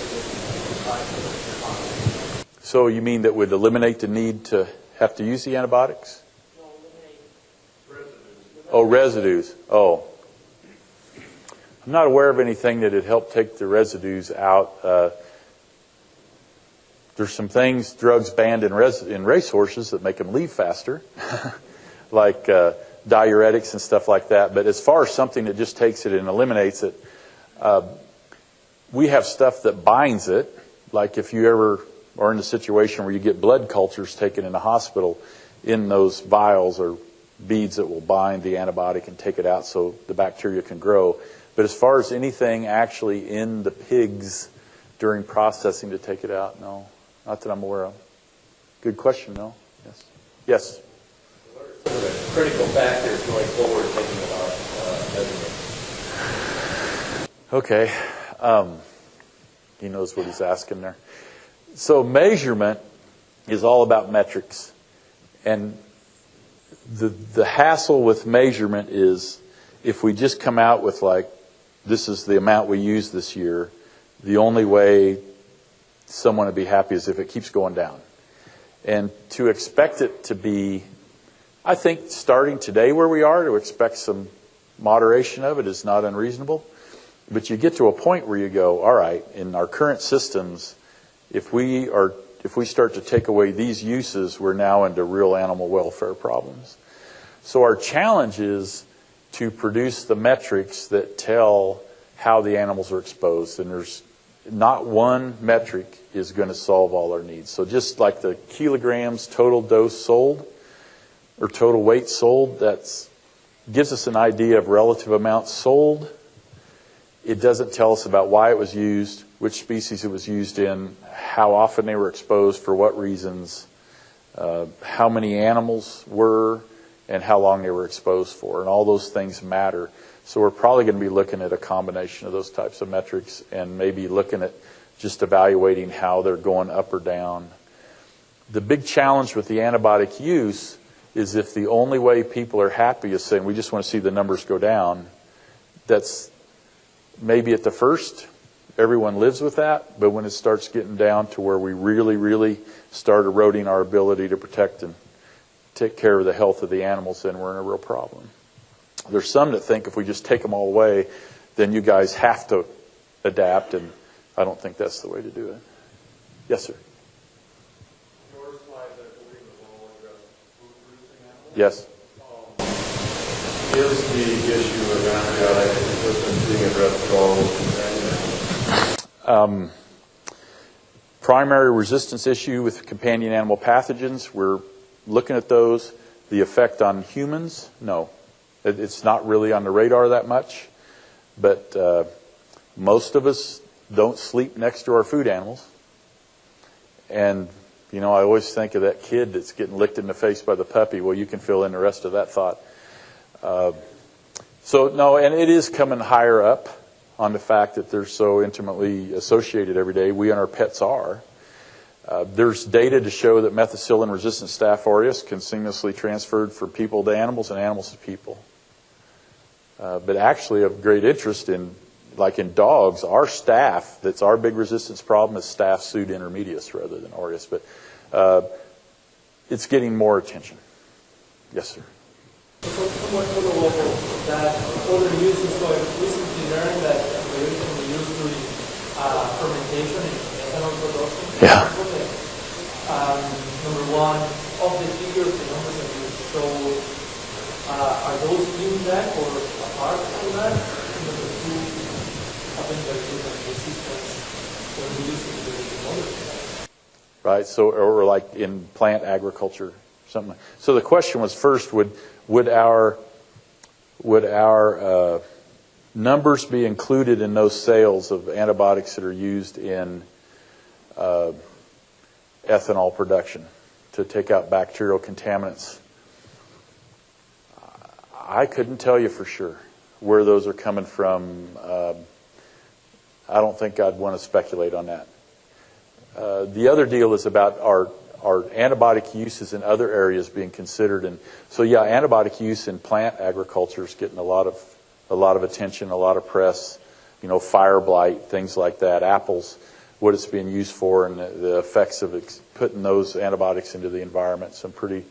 eliminate? So you mean that would eliminate the need to have to use the antibiotics? No, eliminate Residues. Oh, residues. Oh. I'm not aware of anything that would help take the residues out. There's some things, drugs banned in racehorses that make them leave faster, like diuretics and stuff like that. But as far as something that just takes it and eliminates it, we have stuff that binds it, like if you ever are in a situation where you get blood cultures taken in a hospital, in those vials or beads that will bind the antibiotic and take it out so the bacteria can grow. But as far as anything actually in the pigs during processing to take it out, no, not that I'm aware of. Good question, no? Yes. Yes? What are some of the critical factors going forward thinking about measurement? Okay. He knows what he's asking there. So measurement is all about metrics. And the hassle with measurement is if we just come out with like, this is the amount we use this year, the only way someone would be happy is if it keeps going down. And to expect it to be, I think starting today where we are, to expect some moderation of it is not unreasonable. But you get to a point where you go, all right, in our current systems, if we start to take away these uses, we're now into real animal welfare problems. So our challenge is to produce the metrics that tell how the animals are exposed. And there's not one metric is going to solve all our needs. So just like the kilograms total dose sold or total weight sold, that gives us an idea of relative amounts sold. It doesn't tell us about why it was used, which species it was used in, how often they were exposed, for what reasons, how many animals were, and how long they were exposed for. And all those things matter. So we're probably going to be looking at a combination of those types of metrics and maybe looking at just evaluating how they're going up or down. The big challenge with the antibiotic use is if the only way people are happy is saying we just want to see the numbers go down, that's maybe at the first, everyone lives with that, but when it starts getting down to where we really, really start eroding our ability to protect and take care of the health of the animals, then we're in a real problem. There's some that think if we just take them all away, then you guys have to adapt, and I don't think that's the way to do it. Yes, sir. Your slides, I believe, will all address food-producing animals. Yes. Is the issue of antibiotic resistance being addressed at all with companion animals? Primary resistance issue with companion animal pathogens, we're looking at those. The effect on humans, no. It's not really on the radar that much, but most of us don't sleep next to our food animals. And, you know, I always think of that kid that's getting licked in the face by the puppy. Well, you can fill in the rest of that thought. So, no, and it is coming higher up on the fact that they're so intimately associated every day. We and our pets are. There's data to show that methicillin-resistant Staph aureus can seamlessly transfer from people to animals and animals to people. But actually of great interest in, like in dogs, our staph, that's our big resistance problem, is Staph pseudointermedius rather than aureus. But it's getting more attention. Yes, sir. So somewhat follow up on that, other uses, so I recently learned that there is some use during fermentation in ethanol production. Yeah. Number one, of the figures, the numbers that you show, are those in that or apart from that? Number two, having the resistance when we use it in other. Right, so, or like in plant agriculture, something. So the question was first, would our numbers be included in those sales of antibiotics that are used in ethanol production to take out bacterial contaminants? I couldn't tell you for sure where those are coming from. I don't think I'd want to speculate on that. The other deal is about our antibiotic uses in other areas being considered, and so yeah, antibiotic use in plant agriculture is getting a lot of attention, a lot of press. You know, fire blight, things like that. Apples, what it's being used for, and the effects of putting those antibiotics into the environment. Some pretty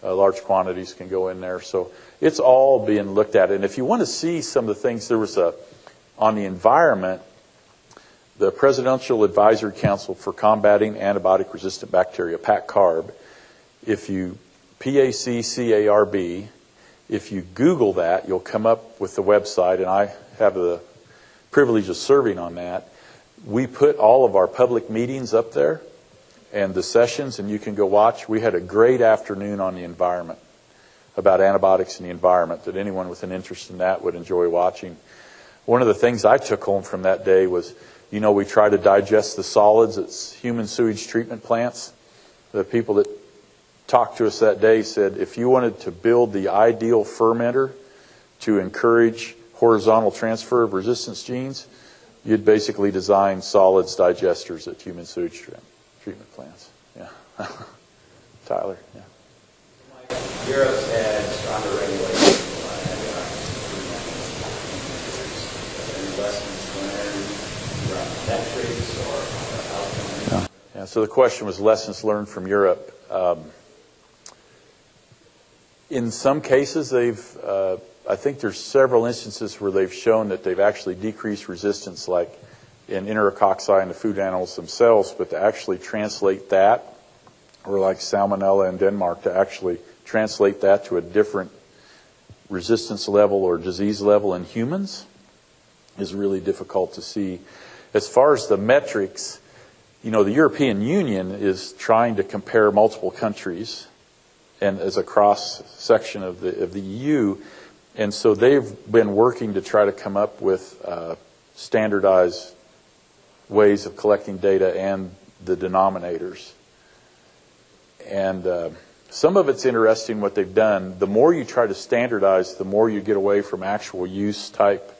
large quantities can go in there, so it's all being looked at. And if you want to see some of the things, there was on the environment. The Presidential Advisory Council for Combating Antibiotic-Resistant Bacteria, PACCARB, PACCARB, if you Google that, you'll come up with the website, and I have the privilege of serving on that. we put all of our public meetings up there and the sessions, and you can go watch. We had a great afternoon on the environment, about antibiotics and the environment, that anyone with an interest in that would enjoy watching. One of the things I took home from that day was, we try to digest the solids at human sewage treatment plants. The people that talked to us that day said if you wanted to build the ideal fermenter to encourage horizontal transfer of resistance genes, you'd basically design solids digesters at human sewage treatment plants. Yeah. Tyler, yeah. Europe's had stronger regulations on antibiotics. Any lessons learned from metrics or outcomes? Yeah, so the question was lessons learned from Europe. In some cases, I think there's several instances where they've shown that they've actually decreased resistance, like in enterococci in the food animals themselves, but to actually translate that, or like salmonella in Denmark, to actually translate that to a different resistance level or disease level in humans is really difficult to see. As far as the metrics, the European Union is trying to compare multiple countries and as a cross-section of the EU, and so they've been working to try to come up with standardized ways of collecting data and the denominators. And some of it's interesting what they've done. The more you try to standardize, the more you get away from actual use type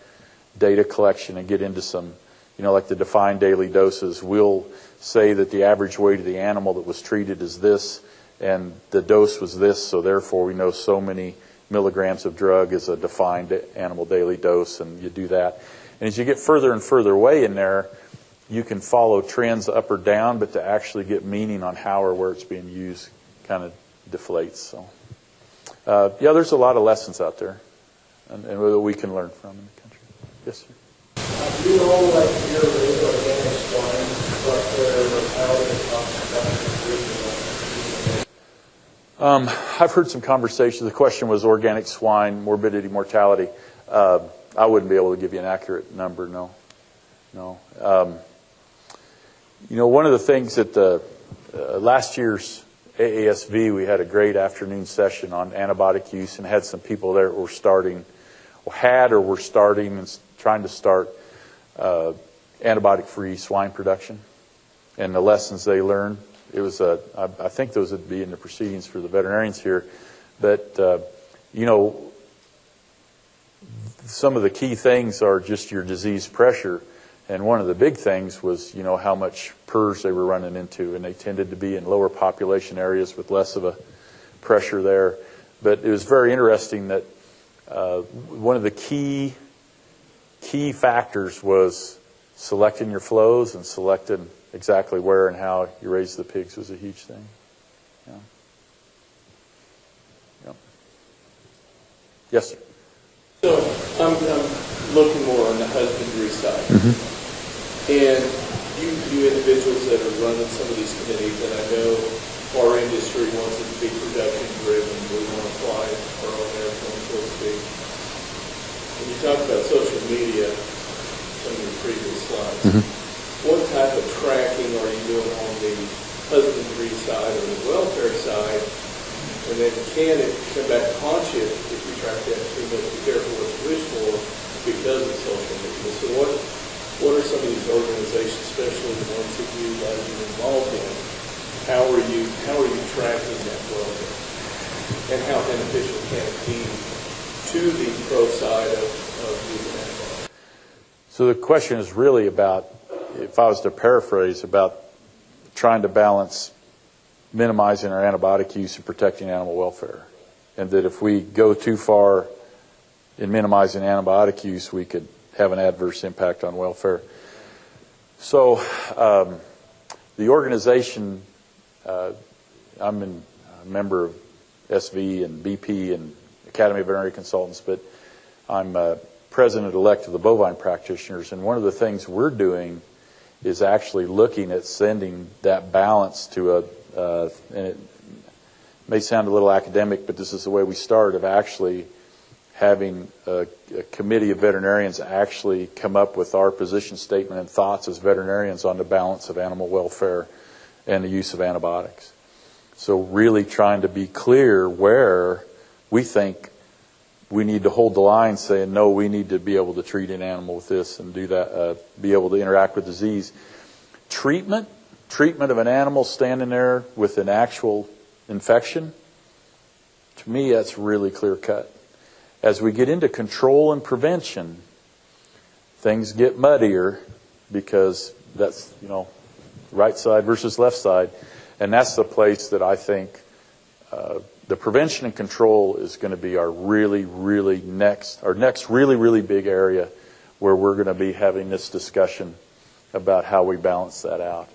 data collection and get into some, like the defined daily doses. We'll say that the average weight of the animal that was treated is this, and the dose was this, so therefore we know so many milligrams of drug is a defined animal daily dose, and you do that. And as you get further and further away in there, you can follow trends up or down, but to actually get meaning on how or where it's being used kind of deflates. So, there's a lot of lessons out there and that we can learn from in the country. Yes, sir. Do you know, like, your organic swine, but their mortality and I've heard some conversations. The question was organic swine, morbidity, mortality. I wouldn't be able to give you an accurate number, no. One of the things at the last year's AASV, we had a great afternoon session on antibiotic use and had some people there that were starting, or were starting and trying to start antibiotic-free swine production and the lessons they learned. It was I think those would be in the proceedings for the veterinarians here, but some of the key things are just your disease pressure, and one of the big things was how much PRRS they were running into, and they tended to be in lower population areas with less of a pressure there. But it was very interesting that one of the key factors was selecting your flows and selecting exactly where and how you raise the pigs was a huge thing. Yeah. Yep. Yes, sir. So I'm looking more on the husbandry side. Mm-hmm. And you individuals that are running some of these committees, and I know our industry wants it to be production driven. We want to fly our own airplane, so to speak. When you talk about social media, some of your previous slides, what type of tracking are you doing on the husbandry side or the welfare side? And then can it come back to haunt you if you track that too much? Be careful what you wish for because of social media. So what are some of these organizations, especially the ones that you guys are involved in, how are you tracking that welfare? And how beneficial can it be to the pro side of using antibiotics? So the question is really about, if I was to paraphrase, about trying to balance minimizing our antibiotic use and protecting animal welfare. And that if we go too far in minimizing antibiotic use, we could have an adverse impact on welfare. So the organization, I'm a member of SV and BP and Academy of Veterinary Consultants, but I'm president-elect of the bovine practitioners, and one of the things we're doing is actually looking at sending that balance to and it may sound a little academic, but this is the way we start, of actually having a committee of veterinarians actually come up with our position statement and thoughts as veterinarians on the balance of animal welfare and the use of antibiotics. So really trying to be clear where we think we need to hold the line, saying, no, we need to be able to treat an animal with this and do that, be able to interact with disease. Treatment of an animal standing there with an actual infection, to me, that's really clear cut. As we get into control and prevention, things get muddier because that's, right side versus left side. And that's the place that I think the prevention and control is going to be our next really big area where we're going to be having this discussion about how we balance that out.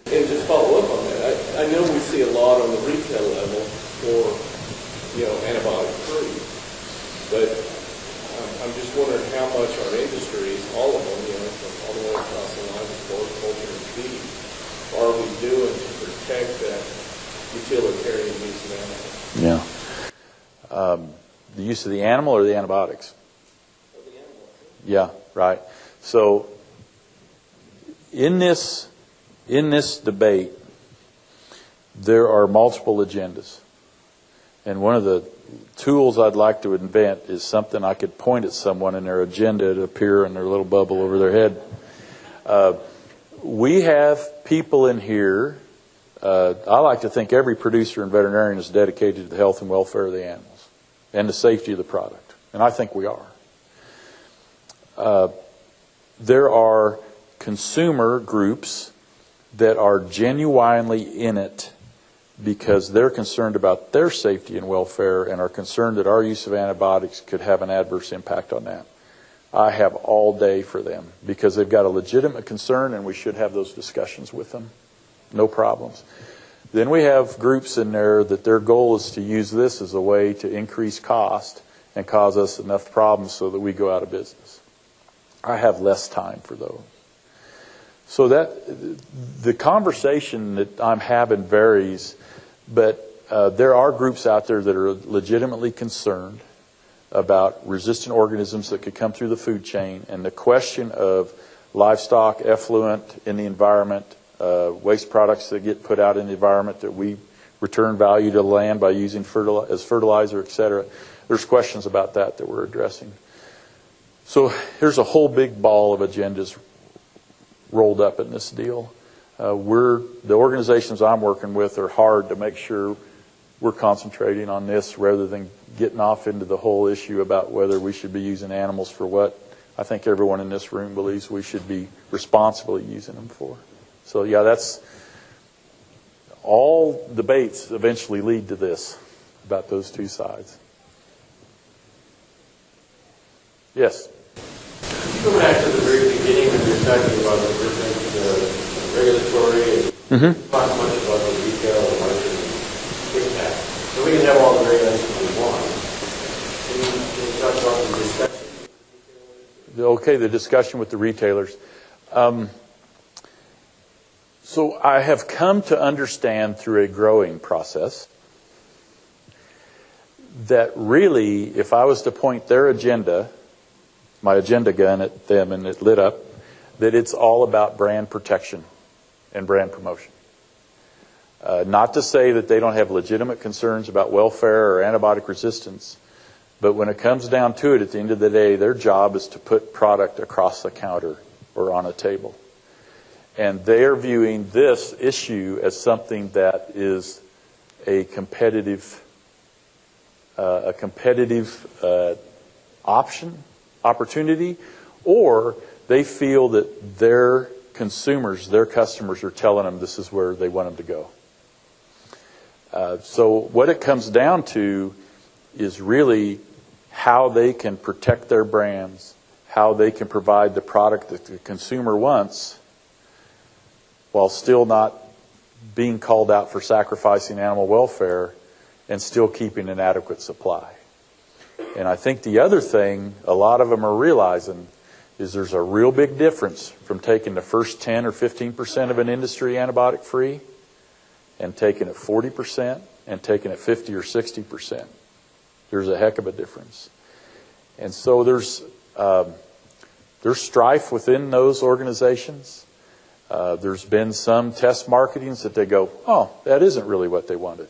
And just follow up on that, I know we see a lot on the retail level for, antibiotic-free, but I'm just wondering how much our industries, all of them, from all the way across the line with horticulture and feed, are we doing to protect that utilitarian use of animals? Yeah. The use of the animal or the antibiotics? Or the animal. Yeah, right. So in this debate, there are multiple agendas. And one of the tools I'd like to invent is something I could point at someone and their agenda to appear in their little bubble over their head. We have people in here, I like to think every producer and veterinarian is dedicated to the health and welfare of the animals and the safety of the product. And I think we are. There are consumer groups that are genuinely in it because they're concerned about their safety and welfare and are concerned that our use of antibiotics could have an adverse impact on that. I have all day for them because they've got a legitimate concern and we should have those discussions with them. No problems. Then we have groups in there that their goal is to use this as a way to increase cost and cause us enough problems so that we go out of business. I have less time for those. So that the conversation that I'm having varies, but there are groups out there that are legitimately concerned about resistant organisms that could come through the food chain and the question of livestock effluent in the environment, waste products that get put out in the environment that we return value to the land by using as fertilizer, etc. There's questions about that we're addressing. So here's a whole big ball of agendas rolled up in this deal. The organizations I'm working with are hard to make sure we're concentrating on this rather than getting off into the whole issue about whether we should be using animals for what I think everyone in this room believes we should be responsibly using them for. So yeah, that's all debates eventually lead to this about those two sides. Yes? Go back to the very beginning when you're talking about the regulatory and talk much about the retail and market impact. So we can have all the regulations we want. Can you talk about the discussion with the retailers? Okay, the discussion with the retailers. So I have come to understand through a growing process that really, if I was to point their agenda, my agenda gun at them and it lit up, that it's all about brand protection and brand promotion. Not to say that they don't have legitimate concerns about welfare or antibiotic resistance, but when it comes down to it, at the end of the day, their job is to put product across the counter or on a table. And they're viewing this issue as something that is a competitive opportunity, or they feel that their consumers, their customers are telling them this is where they want them to go. So what it comes down to is really how they can protect their brands, how they can provide the product that the consumer wants while still not being called out for sacrificing animal welfare and still keeping an adequate supply. And I think the other thing a lot of them are realizing is there's a real big difference from taking the first 10 or 15% of an industry antibiotic free and taking it 40% and taking it 50 or 60%. There's a heck of a difference. And so there's strife within those organizations. There's been some test marketings that they go, oh, that isn't really what they wanted.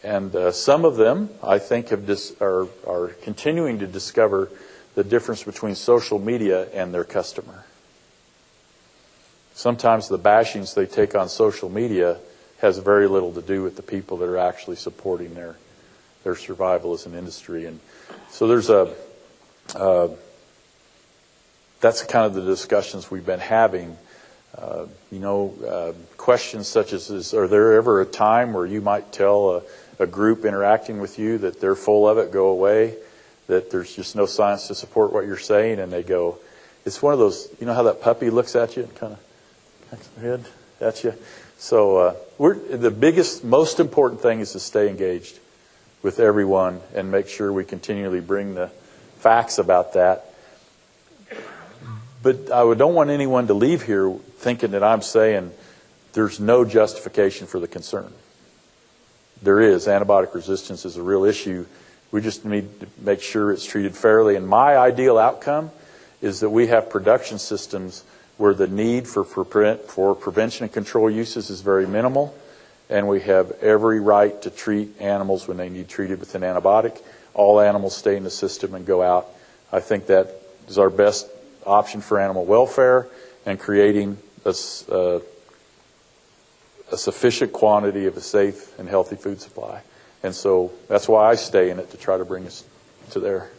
And some of them, I think, are continuing to discover the difference between social media and their customer. Sometimes the bashings they take on social media has very little to do with the people that are actually supporting their survival as an industry. And so there's that's kind of the discussions we've been having. Questions such as, are there ever a time where you might tell a group interacting with you that they're full of it, go away, that there's just no science to support what you're saying, and they go, it's one of those, you know how that puppy looks at you and kind of cocks their head at you? So the biggest, most important thing is to stay engaged with everyone and make sure we continually bring the facts about that. But I don't want anyone to leave here thinking that I'm saying there's no justification for the concern. There is. Antibiotic resistance is a real issue. We just need to make sure it's treated fairly. And my ideal outcome is that we have production systems where the need for prevention and control uses is very minimal, and we have every right to treat animals when they need treated with an antibiotic. All animals stay in the system and go out. I think that is our best option for animal welfare and creating a sufficient quantity of a safe and healthy food supply. And so that's why I stay in it, to try to bring us to there.